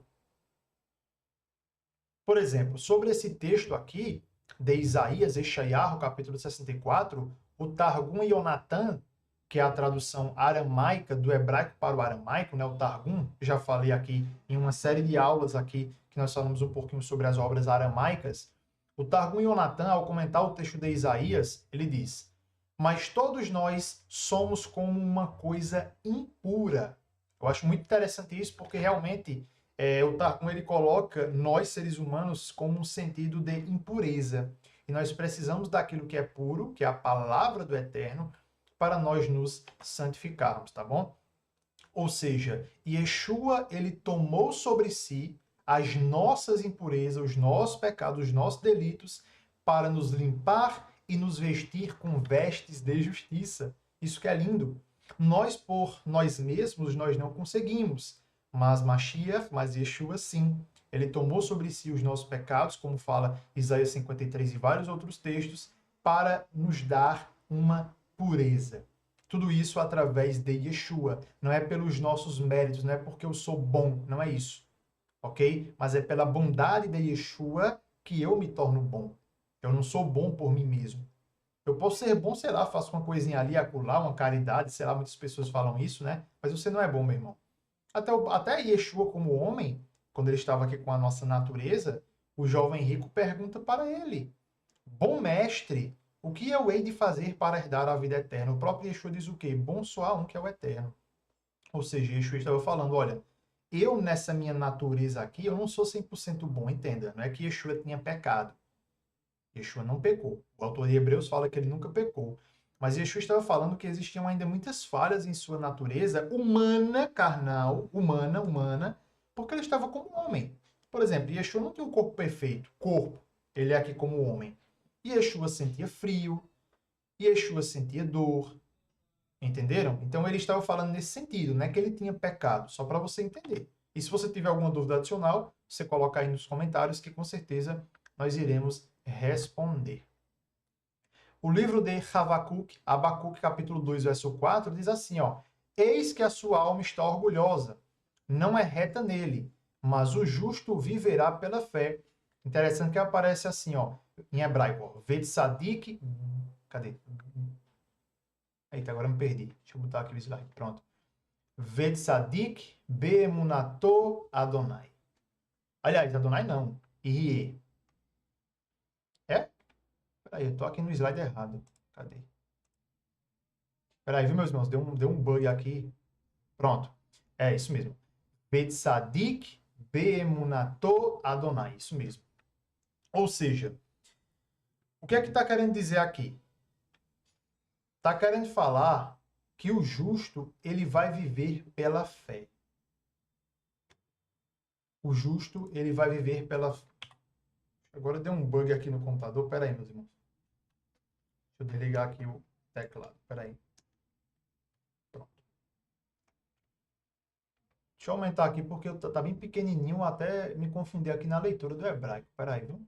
Por exemplo, sobre esse texto aqui, de Isaías, Eshaiahu, capítulo 64, o Targum Yonatan, que é a tradução aramaica, do hebraico para o aramaico, né, o Targum. Já falei aqui em uma série de aulas aqui, que nós falamos um pouquinho sobre as obras aramaicas. O Targum Yonatan, ao comentar o texto de Isaías, ele diz: mas todos nós somos como uma coisa impura. Eu acho muito interessante isso, porque realmente o Targum ele coloca nós, seres humanos, como um sentido de impureza. E nós precisamos daquilo que é puro, que é a palavra do Eterno, para nós nos santificarmos, tá bom? Ou seja, Yeshua, ele tomou sobre si as nossas impurezas, os nossos pecados, os nossos delitos, para nos limpar e nos vestir com vestes de justiça. Isso que é lindo. Nós, por nós mesmos, nós não conseguimos, mas Mashiach, mas Yeshua, sim. Ele tomou sobre si os nossos pecados, como fala Isaías 53 e vários outros textos, para nos dar uma pureza. Tudo isso através de Yeshua. Não é pelos nossos méritos, não é porque eu sou bom, não é isso. Ok? Mas é pela bondade de Yeshua que eu me torno bom. Eu não sou bom por mim mesmo. Eu posso ser bom, sei lá, faço uma coisinha ali, acolá, uma caridade, sei lá, muitas pessoas falam isso, né? Mas você não é bom, meu irmão. Até Yeshua, como homem, quando ele estava aqui com a nossa natureza, o jovem rico pergunta para ele: bom mestre, o que eu hei de fazer para herdar a vida eterna? O próprio Yeshua diz o quê? Bom só há um que é o eterno. Ou seja, Yeshua estava falando, olha, eu nessa minha natureza aqui, eu não sou 100% bom, entenda. Não é que Yeshua tinha pecado. Yeshua não pecou. O autor de Hebreus fala que ele nunca pecou. Mas Yeshua estava falando que existiam ainda muitas falhas em sua natureza humana, carnal, humana, porque ele estava como homem. Por exemplo, Yeshua não tinha um corpo perfeito. Corpo. Ele é aqui como homem. Yeshua sentia frio. Yeshua sentia dor. Entenderam? Então ele estava falando nesse sentido, não é que ele tinha pecado, só para você entender. E se você tiver alguma dúvida adicional, você coloca aí nos comentários que com certeza nós iremos responder. O livro de Abacuque capítulo 2, verso 4, diz assim, ó: eis que a sua alma está orgulhosa, não é reta nele, mas o justo viverá pela fé. Interessante que aparece assim, ó, em hebraico, ó, Vetsadik, cadê? Eita, agora me perdi. Deixa eu botar aqui o slide. Pronto. Vetsadik beemunato Adonai. Aliás, Adonai não. Irie. É? Peraí, eu tô aqui no slide errado. Cadê? Peraí, viu, meus irmãos? Deu um bug aqui. Pronto. É isso mesmo. Vetsadik beemunato Adonai. Isso mesmo. Ou seja, o que é que está querendo dizer aqui? Está querendo falar que o justo ele vai viver pela fé. O justo ele vai viver pela fé. Agora deu um bug aqui no computador. Pera aí, meus irmãos. Deixa eu desligar aqui o teclado. Pera aí. Pronto. Deixa eu aumentar aqui porque tá bem pequenininho, até me confundir aqui na leitura do hebraico. Pera aí, viu?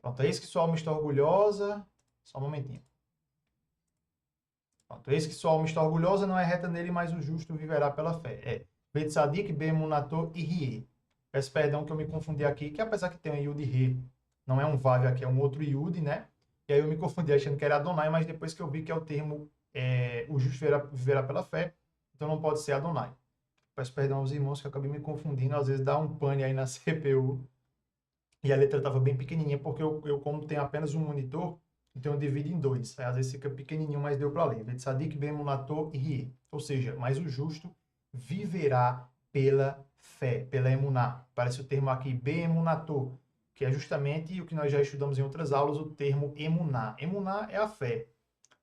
Pronto, é isso que sua alma está orgulhosa. Só um momentinho. Pronto, eis que sua alma está orgulhosa, não é reta nele, mas o justo viverá pela fé. É Betsadik, Bemunato e Rie. Peço perdão que eu me confundi aqui, que apesar que tem um Yud e Re, não é um Vav aqui, é um outro Yud, né? E aí eu me confundi achando que era Adonai, mas depois que eu vi que é o termo o justo viverá pela fé, então não pode ser Adonai. Peço perdão aos irmãos que eu acabei me confundindo, às vezes dá um pane aí na CPU, e a letra estava bem pequenininha, porque eu como tenho apenas um monitor, então eu divido em dois. Aí, às vezes fica pequenininho, mas deu para ler. Vetsadik, Bemunato e Rie. Ou seja, mas o justo viverá pela fé, pela emuná. Parece o termo aqui, Bemunato, que é justamente o que nós já estudamos em outras aulas, o termo emuná. Emuná é a fé.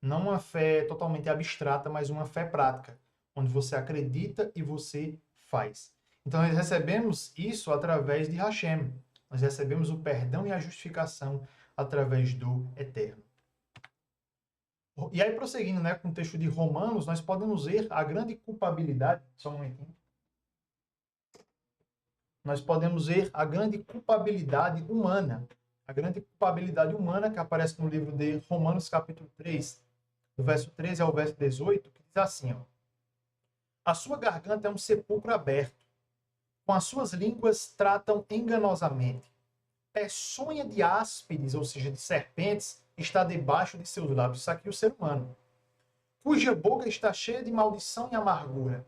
Não uma fé totalmente abstrata, mas uma fé prática, onde você acredita e você faz. Então, nós recebemos isso através de Hashem. Nós recebemos o perdão e a justificação através do Eterno. E aí, prosseguindo, né, com o texto de Romanos, nós podemos ver a grande culpabilidade. Só um momentinho. Nós podemos ver a grande culpabilidade humana. A grande culpabilidade humana que aparece no livro de Romanos, capítulo 3, do verso 13 ao verso 18, que diz assim, ó: a sua garganta é um sepulcro aberto. Com as suas línguas tratam enganosamente. Peçonha de áspides, ou seja, de serpentes, está debaixo de seus lábios. Isso aqui é o ser humano. cuja boca está cheia de maldição e amargura.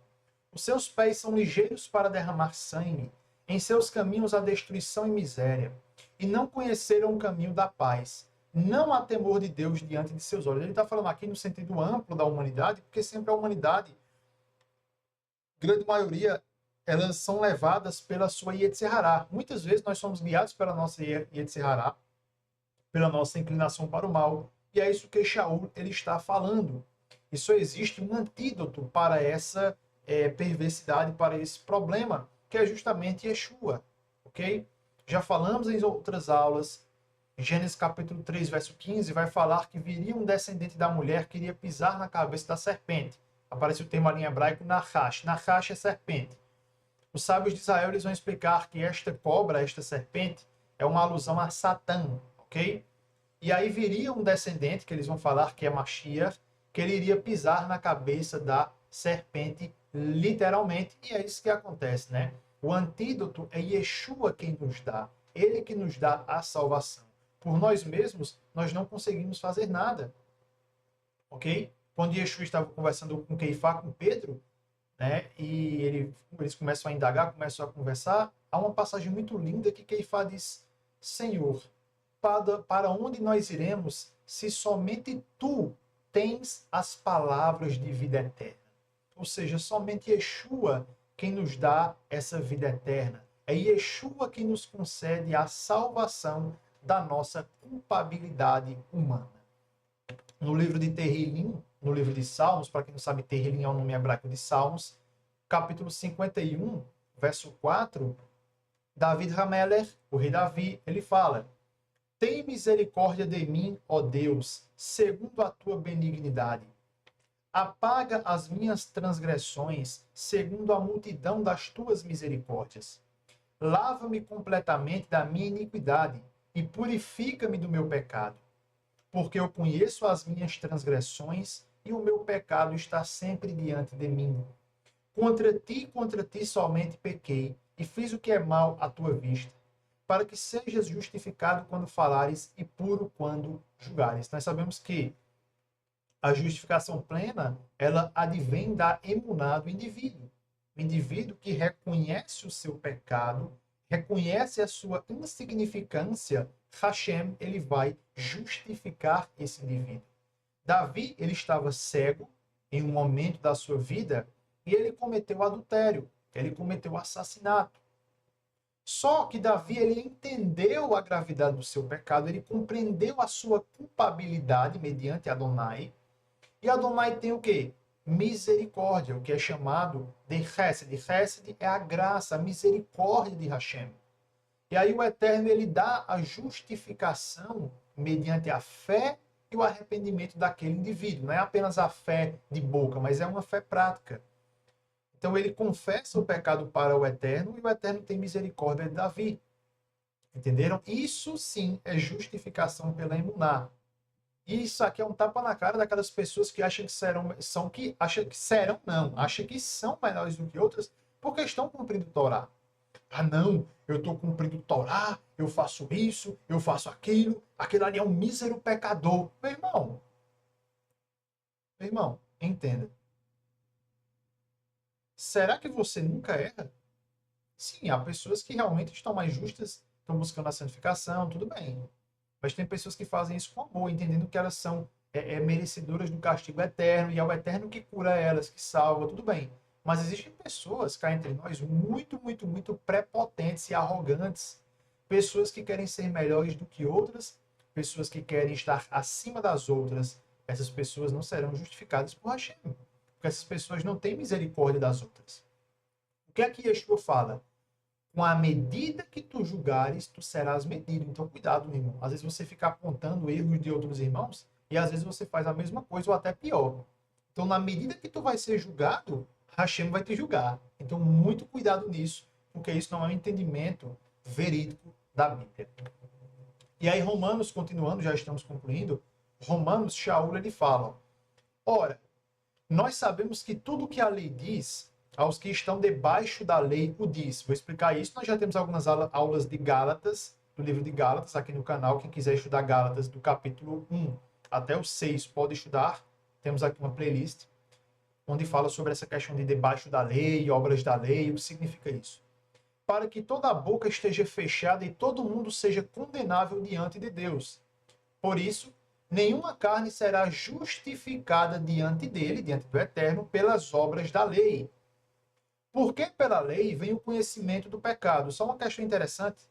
Os seus pés são ligeiros para derramar sangue, em seus caminhos há destruição e miséria, e não conheceram o caminho da paz. Não há temor de Deus diante de seus olhos. Ele está falando aqui no sentido amplo da humanidade, porque sempre a humanidade, grande maioria, elas são levadas pela sua Yetzer Hará. Muitas vezes nós somos guiados pela nossa Yetzer Hará, pela nossa inclinação para o mal. E é isso que Shaul ele está falando. E só existe um antídoto para essa perversidade, para esse problema, que é justamente Yeshua. Ok? Já falamos em outras aulas. Gênesis capítulo 3, verso 15, vai falar que viria um descendente da mulher que iria pisar na cabeça da serpente. Aparece o termo ali em hebraico Nahash. Nahash é serpente. Os sábios de Israel eles vão explicar que esta cobra, esta serpente, é uma alusão a Satã, ok? E aí viria um descendente, que eles vão falar que é Mashiach, que ele iria pisar na cabeça da serpente, literalmente, e é isso que acontece, né? O antídoto é Yeshua quem nos dá, ele que nos dá a salvação. Por nós mesmos, nós não conseguimos fazer nada, ok? Quando Yeshua estava conversando com Keifá, com Pedro, né? E eles começam a indagar, começam a conversar. Há uma passagem muito linda que Keifá diz: Senhor, para onde nós iremos se somente tu tens as palavras de vida eterna? Ou seja, somente Yeshua quem nos dá essa vida eterna. É Yeshua quem nos concede a salvação da nossa culpabilidade humana. No livro de Terrilim, no livro de Salmos, para quem não sabe, Terrilim é o nome hebraico de Salmos, capítulo 51, verso 4, David Hameler, o rei Davi, ele fala: tem misericórdia de mim, ó Deus, segundo a tua benignidade. Apaga as minhas transgressões, segundo a multidão das tuas misericórdias. Lava-me completamente da minha iniquidade e purifica-me do meu pecado. Porque eu conheço as minhas transgressões e o meu pecado está sempre diante de mim. Contra ti somente pequei e fiz o que é mal à tua vista, para que sejas justificado quando falares e puro quando julgares. Nós sabemos que a justificação plena, ela advém da emuná do indivíduo. O indivíduo que reconhece o seu pecado, reconhece a sua insignificância, Hashem, ele vai justificar esse indivíduo. Davi, ele estava cego em um momento da sua vida e ele cometeu adultério, ele cometeu assassinato. Só que Davi, ele entendeu a gravidade do seu pecado, ele compreendeu a sua culpabilidade mediante Adonai. E Adonai tem o quê? Misericórdia, o que é chamado de Hesed. Hesed é a graça, a misericórdia de Hashem. E aí o Eterno, ele dá a justificação mediante a fé e o arrependimento daquele indivíduo. Não é apenas a fé de boca, mas é uma fé prática. Então ele confessa o pecado para o Eterno e o Eterno tem misericórdia de Davi. Entenderam? Isso sim é justificação pela emuná. E isso aqui é um tapa na cara daquelas pessoas que acham que acham que são melhores do que outras porque estão cumprindo Torá. Ah, não, eu estou cumprindo Torá, eu faço isso, eu faço aquilo, aquele ali é um mísero pecador. Meu irmão, entenda. Será que você nunca erra? Sim, há pessoas que realmente estão mais justas, estão buscando a santificação, tudo bem. Mas tem pessoas que fazem isso com amor, entendendo que elas são merecedoras do castigo eterno, e é o eterno que cura elas, que salva, tudo bem. Mas existem pessoas cá entre nós muito, muito, muito prepotentes e arrogantes. Pessoas que querem ser melhores do que outras, pessoas que querem estar acima das outras. Essas pessoas não serão justificadas por Hashem. Porque essas pessoas não têm misericórdia das outras. O que é que Yeshua fala? Com a medida que tu julgares, tu serás medido. Então, cuidado, meu irmão. Às vezes você fica apontando erros de outros irmãos e às vezes você faz a mesma coisa ou até pior. Então, na medida que tu vai ser julgado, Hashem vai te julgar. Então, muito cuidado nisso, porque isso não é um entendimento verídico da Bíblia. E aí, Romanos, continuando, já estamos concluindo, Romanos, Shaul, ele fala: ora, nós sabemos que tudo que a lei diz, aos que estão debaixo da lei o diz. Vou explicar isso. Nós já temos algumas aulas de Gálatas, do livro de Gálatas, aqui no canal. Quem quiser estudar Gálatas, do capítulo 1 até o 6, pode estudar. temos aqui uma playlist onde fala sobre essa questão de debaixo da lei, obras da lei, o que significa isso. Para que toda a boca esteja fechada e todo mundo seja condenável diante de Deus. Por isso, nenhuma carne será justificada diante dele, diante do Eterno, pelas obras da lei. Porque pela lei vem o conhecimento do pecado. Só uma questão interessante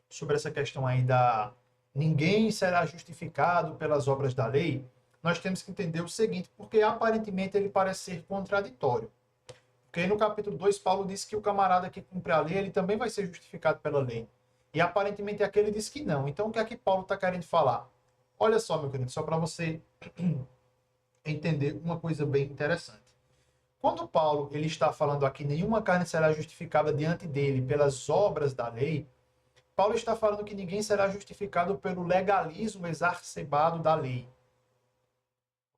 sobre essa questão aí da ninguém será justificado pelas obras da lei. Nós temos que entender o seguinte, porque aparentemente ele parece ser contraditório. Porque no capítulo 2, Paulo diz que o camarada que cumpre a lei, ele também vai ser justificado pela lei. E aparentemente aquele diz que não. Então o que é que Paulo está querendo falar? Olha só, meu querido, só para você entender uma coisa bem interessante. Quando Paulo ele está falando aqui, nenhuma carne será justificada diante dele pelas obras da lei, Paulo está falando que ninguém será justificado pelo legalismo exacerbado da lei.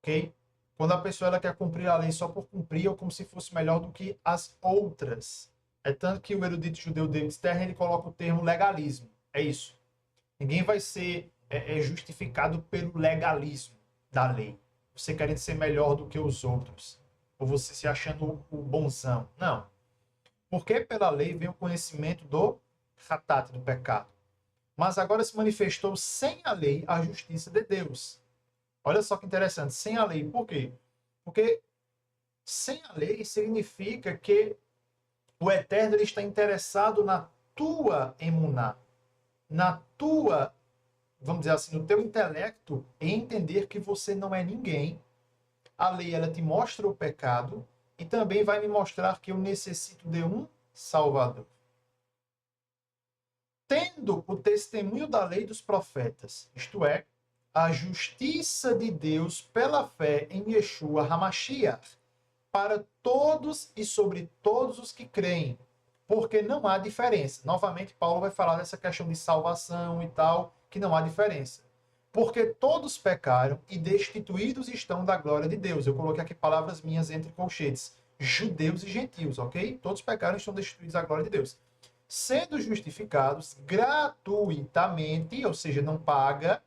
Ok? Quando a pessoa ela quer cumprir a lei só por cumprir, ou como se fosse melhor do que as outras. É tanto que o erudito judeu David Stern ele coloca o termo legalismo. É isso. Ninguém vai ser justificado pelo legalismo da lei. Você querendo ser melhor do que os outros. Ou você se achando o bonzão. Não. Porque pela lei vem o conhecimento do ratat, do pecado. Mas agora se manifestou sem a lei a justiça de Deus. Olha só que interessante, sem a lei. Por quê? Porque sem a lei significa que o Eterno ele está interessado na tua emuná, na tua, vamos dizer assim, no teu intelecto, em entender que você não é ninguém. A lei ela te mostra o pecado e também vai me mostrar que eu necessito de um Salvador. Tendo o testemunho da lei dos profetas, isto é, a justiça de Deus pela fé em Yeshua HaMashiach, para todos e sobre todos os que creem, porque não há diferença. Novamente, Paulo vai falar dessa questão de salvação e tal, que não há diferença. Porque todos pecaram e destituídos estão da glória de Deus. Eu coloquei aqui palavras minhas entre colchetes. Judeus e gentios, ok? Todos pecaram e estão destituídos da glória de Deus. Sendo justificados gratuitamente, ou seja, não paga,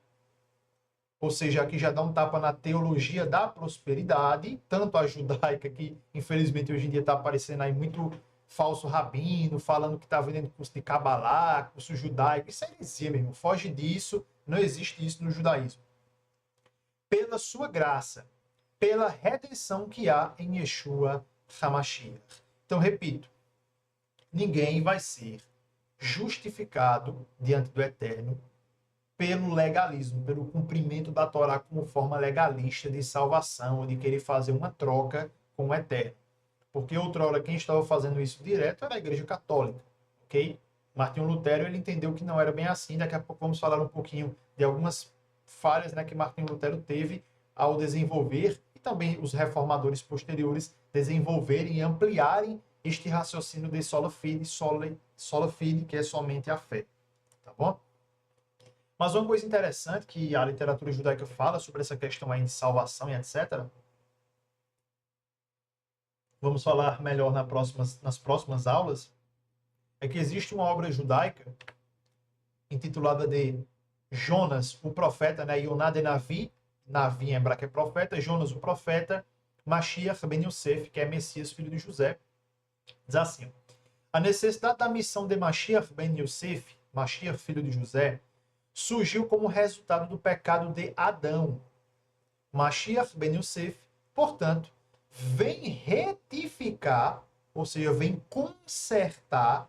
ou seja, aqui já dá um tapa na teologia da prosperidade, tanto a judaica, que infelizmente hoje em dia está aparecendo aí muito falso rabino, falando que está vendendo curso de Kabbalah, curso judaico. Isso é heresia, meu irmão. Foge disso, não existe isso no judaísmo. Pela sua graça, pela redenção que há em Yeshua HaMashiach. Então, repito, ninguém vai ser justificado diante do Eterno pelo legalismo, pelo cumprimento da Torá como forma legalista de salvação, ou de querer fazer uma troca com o Eterno. Porque outrora quem estava fazendo isso direto era a Igreja Católica, ok? Martinho Lutero ele entendeu que não era bem assim. Daqui a pouco vamos falar um pouquinho de algumas falhas, né, que Martinho Lutero teve ao desenvolver, e também os reformadores posteriores desenvolverem e ampliarem este raciocínio de sola fide, que é somente a fé. Tá bom? Mas uma coisa interessante que a literatura judaica fala sobre essa questão aí de salvação e etc. Vamos falar melhor nas próximas aulas. É que existe uma obra judaica intitulada de Jonas, o profeta, né? Yoná de Navi, Navi em hebraico é profeta, Jonas, o profeta, Mashiach ben Yosef, que é Messias, filho de José. Diz assim: a necessidade da missão de Mashiach ben Yosef, Mashiach, filho de José, surgiu como resultado do pecado de Adão. Mashiach ben Yosef, portanto, vem retificar, ou seja, vem consertar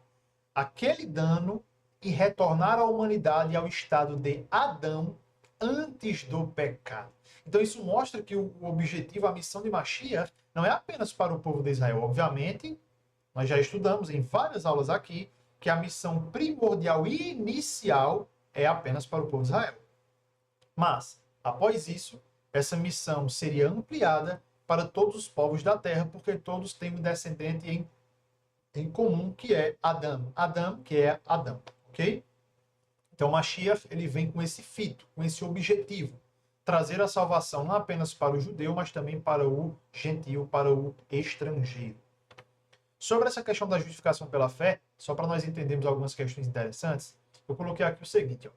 aquele dano e retornar a humanidade ao estado de Adão antes do pecado. Então isso mostra que o objetivo, a missão de Mashiach, não é apenas para o povo de Israel. Obviamente, nós já estudamos em várias aulas aqui que a missão primordial e inicial é apenas para o povo de Israel. Mas, após isso, essa missão seria ampliada para todos os povos da terra, porque todos têm um descendente em comum, que é Adão. Adão, que é Adão, ok? Então, Mashiach, ele vem com esse fito, com esse objetivo, trazer a salvação não apenas para o judeu, mas também para o gentio, para o estrangeiro. Sobre essa questão da justificação pela fé, só para nós entendermos algumas questões interessantes, eu coloquei aqui o seguinte, ó.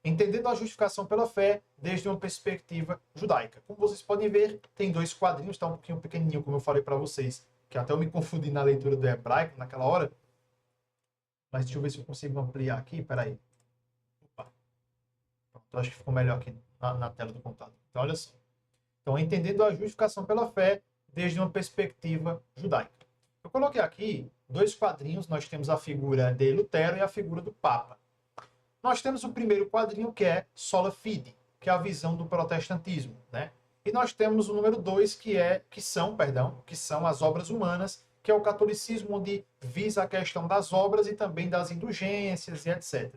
Entendendo a justificação pela fé desde uma perspectiva judaica. Como vocês podem ver, tem 2 quadrinhos, está um pouquinho pequenininho, como eu falei para vocês, que até eu me confundi na leitura do hebraico naquela hora. Mas deixa eu ver se eu consigo ampliar aqui, peraí. Opa. Pronto, acho que ficou melhor aqui na tela do computador. Então, olha só. Então, entendendo a justificação pela fé desde uma perspectiva judaica. Eu coloquei aqui 2 quadrinhos, nós temos a figura de Lutero e a figura do Papa. Nós temos o primeiro quadrinho, que é Sola Fide, que é a visão do protestantismo, né? E nós temos o número 2, que são as obras humanas, que é o catolicismo, onde visa a questão das obras e também das indulgências e etc.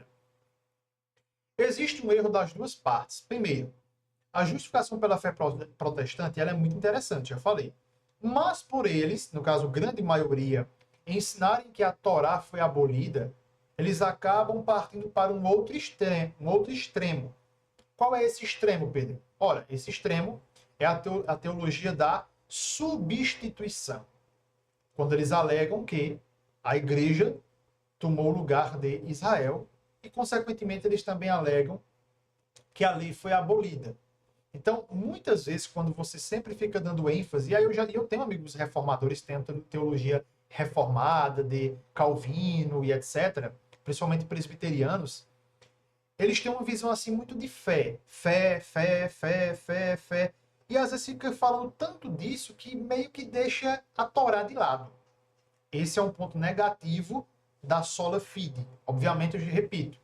Existe um erro das duas partes. Primeiro, a justificação pela fé protestante ela é muito interessante, já falei. Mas por eles, no caso, grande maioria, ensinarem que a Torá foi abolida, eles acabam partindo para um outro extremo. Qual é esse extremo, Pedro? Ora, esse extremo é a teologia da substituição. Quando eles alegam que a igreja tomou o lugar de Israel e, consequentemente, eles também alegam que a lei foi abolida. Então, muitas vezes, quando você sempre fica dando ênfase, e aí eu tenho amigos reformadores, tenho teologia reformada, de Calvino e etc., principalmente presbiterianos, eles têm uma visão assim muito de fé. Fé. E às vezes fica falando tanto disso que meio que deixa a Torá de lado. Esse é um ponto negativo da sola fide. Obviamente, eu repito,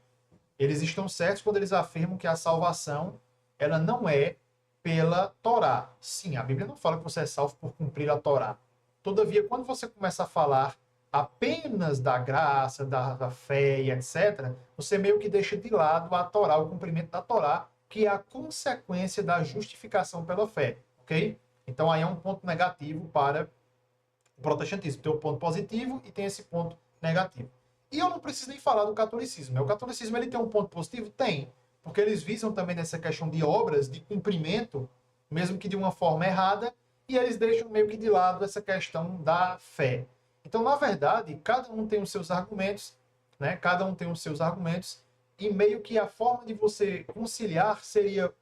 eles estão certos quando eles afirmam que a salvação ela não é pela Torá. Sim, a Bíblia não fala que você é salvo por cumprir a Torá. Todavia, quando você começa a falar apenas da graça, da fé e etc., você meio que deixa de lado a Torá, o cumprimento da Torá, que é a consequência da justificação pela fé, ok? Então aí é um ponto negativo para o protestantismo. Tem o ponto positivo e tem esse ponto negativo. E eu não preciso nem falar do catolicismo. O catolicismo ele tem um ponto positivo? Tem. Porque eles visam também nessa questão de obras, de cumprimento, mesmo que de uma forma errada, e eles deixam meio que de lado essa questão da fé. Então, na verdade, cada um tem os seus argumentos, né? Cada um tem os seus argumentos, e meio que a forma de você conciliar seria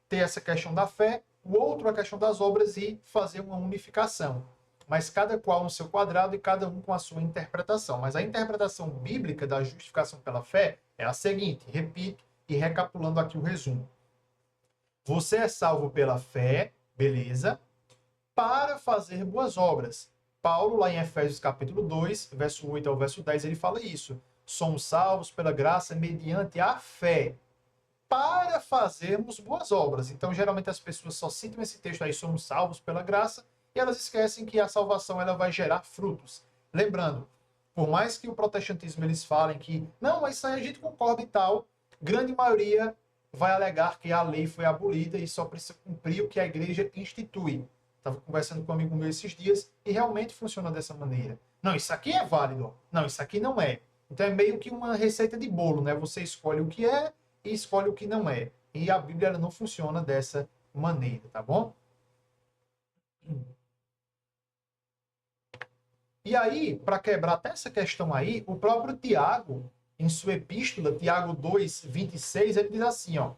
ter essa questão da fé, o outro a questão das obras e fazer uma unificação. Mas cada qual no seu quadrado e cada um com a sua interpretação. Mas a interpretação bíblica da justificação pela fé é a seguinte, repito, e recapitulando aqui o resumo. Você é salvo pela fé, beleza, para fazer boas obras. Paulo, lá em Efésios capítulo 2, verso 8 ao verso 10, ele fala isso. Somos salvos pela graça mediante a fé, para fazermos boas obras. Então, geralmente as pessoas só citam esse texto aí, somos salvos pela graça, e elas esquecem que a salvação ela vai gerar frutos. Lembrando, por mais que o protestantismo eles falem que, não, mas isso aí a gente concorda e tal, grande maioria vai alegar que a lei foi abolida e só precisa cumprir o que a igreja institui. Estava conversando com um amigo meu esses dias e realmente funciona dessa maneira. Não, isso aqui é válido. Não, isso aqui não é. Então é meio que uma receita de bolo, né? Você escolhe o que é e escolhe o que não é. E a Bíblia ela não funciona dessa maneira, tá bom? E aí, para quebrar até essa questão aí, o próprio Tiago, em sua epístola, Tiago 2, 26, ele diz assim, ó,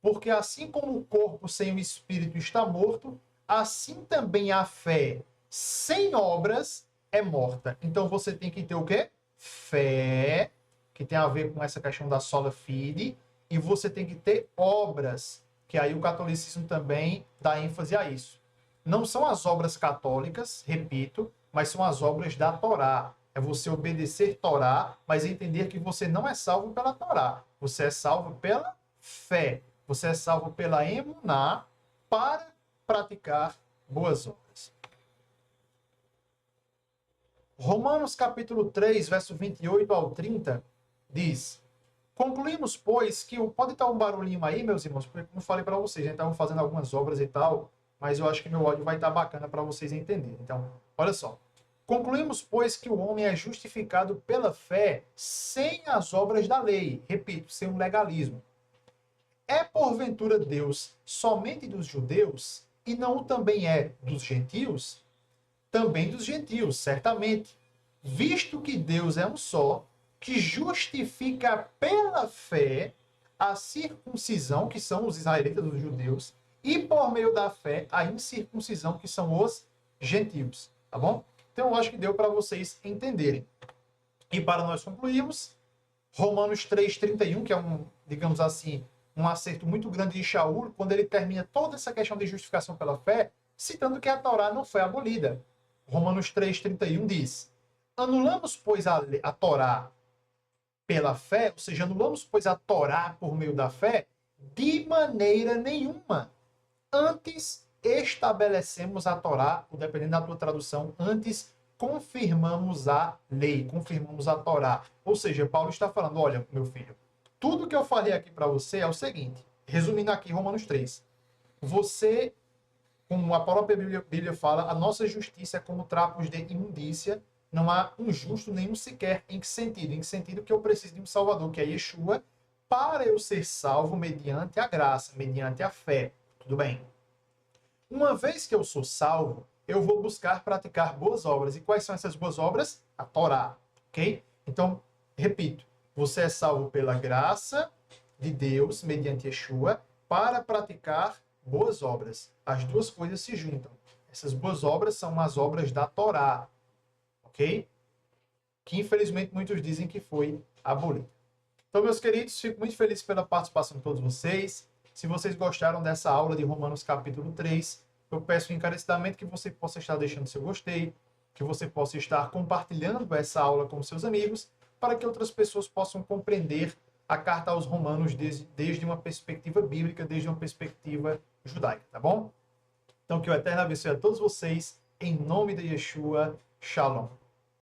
porque assim como o corpo sem o espírito está morto, assim também a fé sem obras é morta. Então você tem que ter o quê? Fé, que tem a ver com essa questão da sola fide, e você tem que ter obras, que aí o catolicismo também dá ênfase a isso. Não são as obras católicas, repito, mas são as obras da Torá. É você obedecer Torá, mas entender que você não é salvo pela Torá. Você é salvo pela fé. Você é salvo pela emuná para praticar boas obras. Romanos capítulo 3, verso 28 ao 30, diz: concluímos, pois, que pode estar um barulhinho aí, meus irmãos, porque como eu falei para vocês, a gente estava fazendo algumas obras e tal, mas eu acho que meu áudio vai estar bacana para vocês entenderem. Então, olha só. Concluímos, pois, que o homem é justificado pela fé sem as obras da lei. Repito, sem um legalismo. É, porventura, Deus somente dos judeus e não também é dos gentios? Também dos gentios, certamente. Visto que Deus é um só, que justifica pela fé a circuncisão, que são os israelitas, os judeus, e por meio da fé, a incircuncisão, que são os gentios, tá bom? Então, eu acho que deu para vocês entenderem. E para nós concluirmos, Romanos 3,31, que é digamos assim, um acerto muito grande de Shaul, quando ele termina toda essa questão de justificação pela fé, citando que a Torá não foi abolida. Romanos 3,31 diz: anulamos, pois, a Torá pela fé, ou seja, anulamos, pois, a Torá por meio da fé, de maneira nenhuma. Antes estabelecemos a Torá, ou dependendo da tua tradução, antes confirmamos a lei, confirmamos a Torá. Ou seja, Paulo está falando, olha, meu filho, tudo que eu falei aqui para você é o seguinte, resumindo aqui Romanos 3, você, como a própria Bíblia fala, a nossa justiça é como trapos de imundícia, não há um justo nenhum sequer. Em que sentido? Em que sentido que eu preciso de um Salvador, que é Yeshua, para eu ser salvo mediante a graça, mediante a fé. Tudo bem? Uma vez que eu sou salvo, eu vou buscar praticar boas obras. E quais são essas boas obras? A Torá, ok? Então, repito, você é salvo pela graça de Deus, mediante Yeshua, para praticar boas obras. As duas coisas se juntam. Essas boas obras são as obras da Torá, ok? Que infelizmente muitos dizem que foi abolida. Então, meus queridos, fico muito feliz pela participação de todos vocês. Se vocês gostaram dessa aula de Romanos capítulo 3, eu peço encarecidamente que você possa estar deixando seu gostei, que você possa estar compartilhando essa aula com seus amigos, para que outras pessoas possam compreender a carta aos Romanos desde uma perspectiva bíblica, desde uma perspectiva judaica, tá bom? Então, que o Eterno abençoe a todos vocês, em nome de Yeshua. Shalom.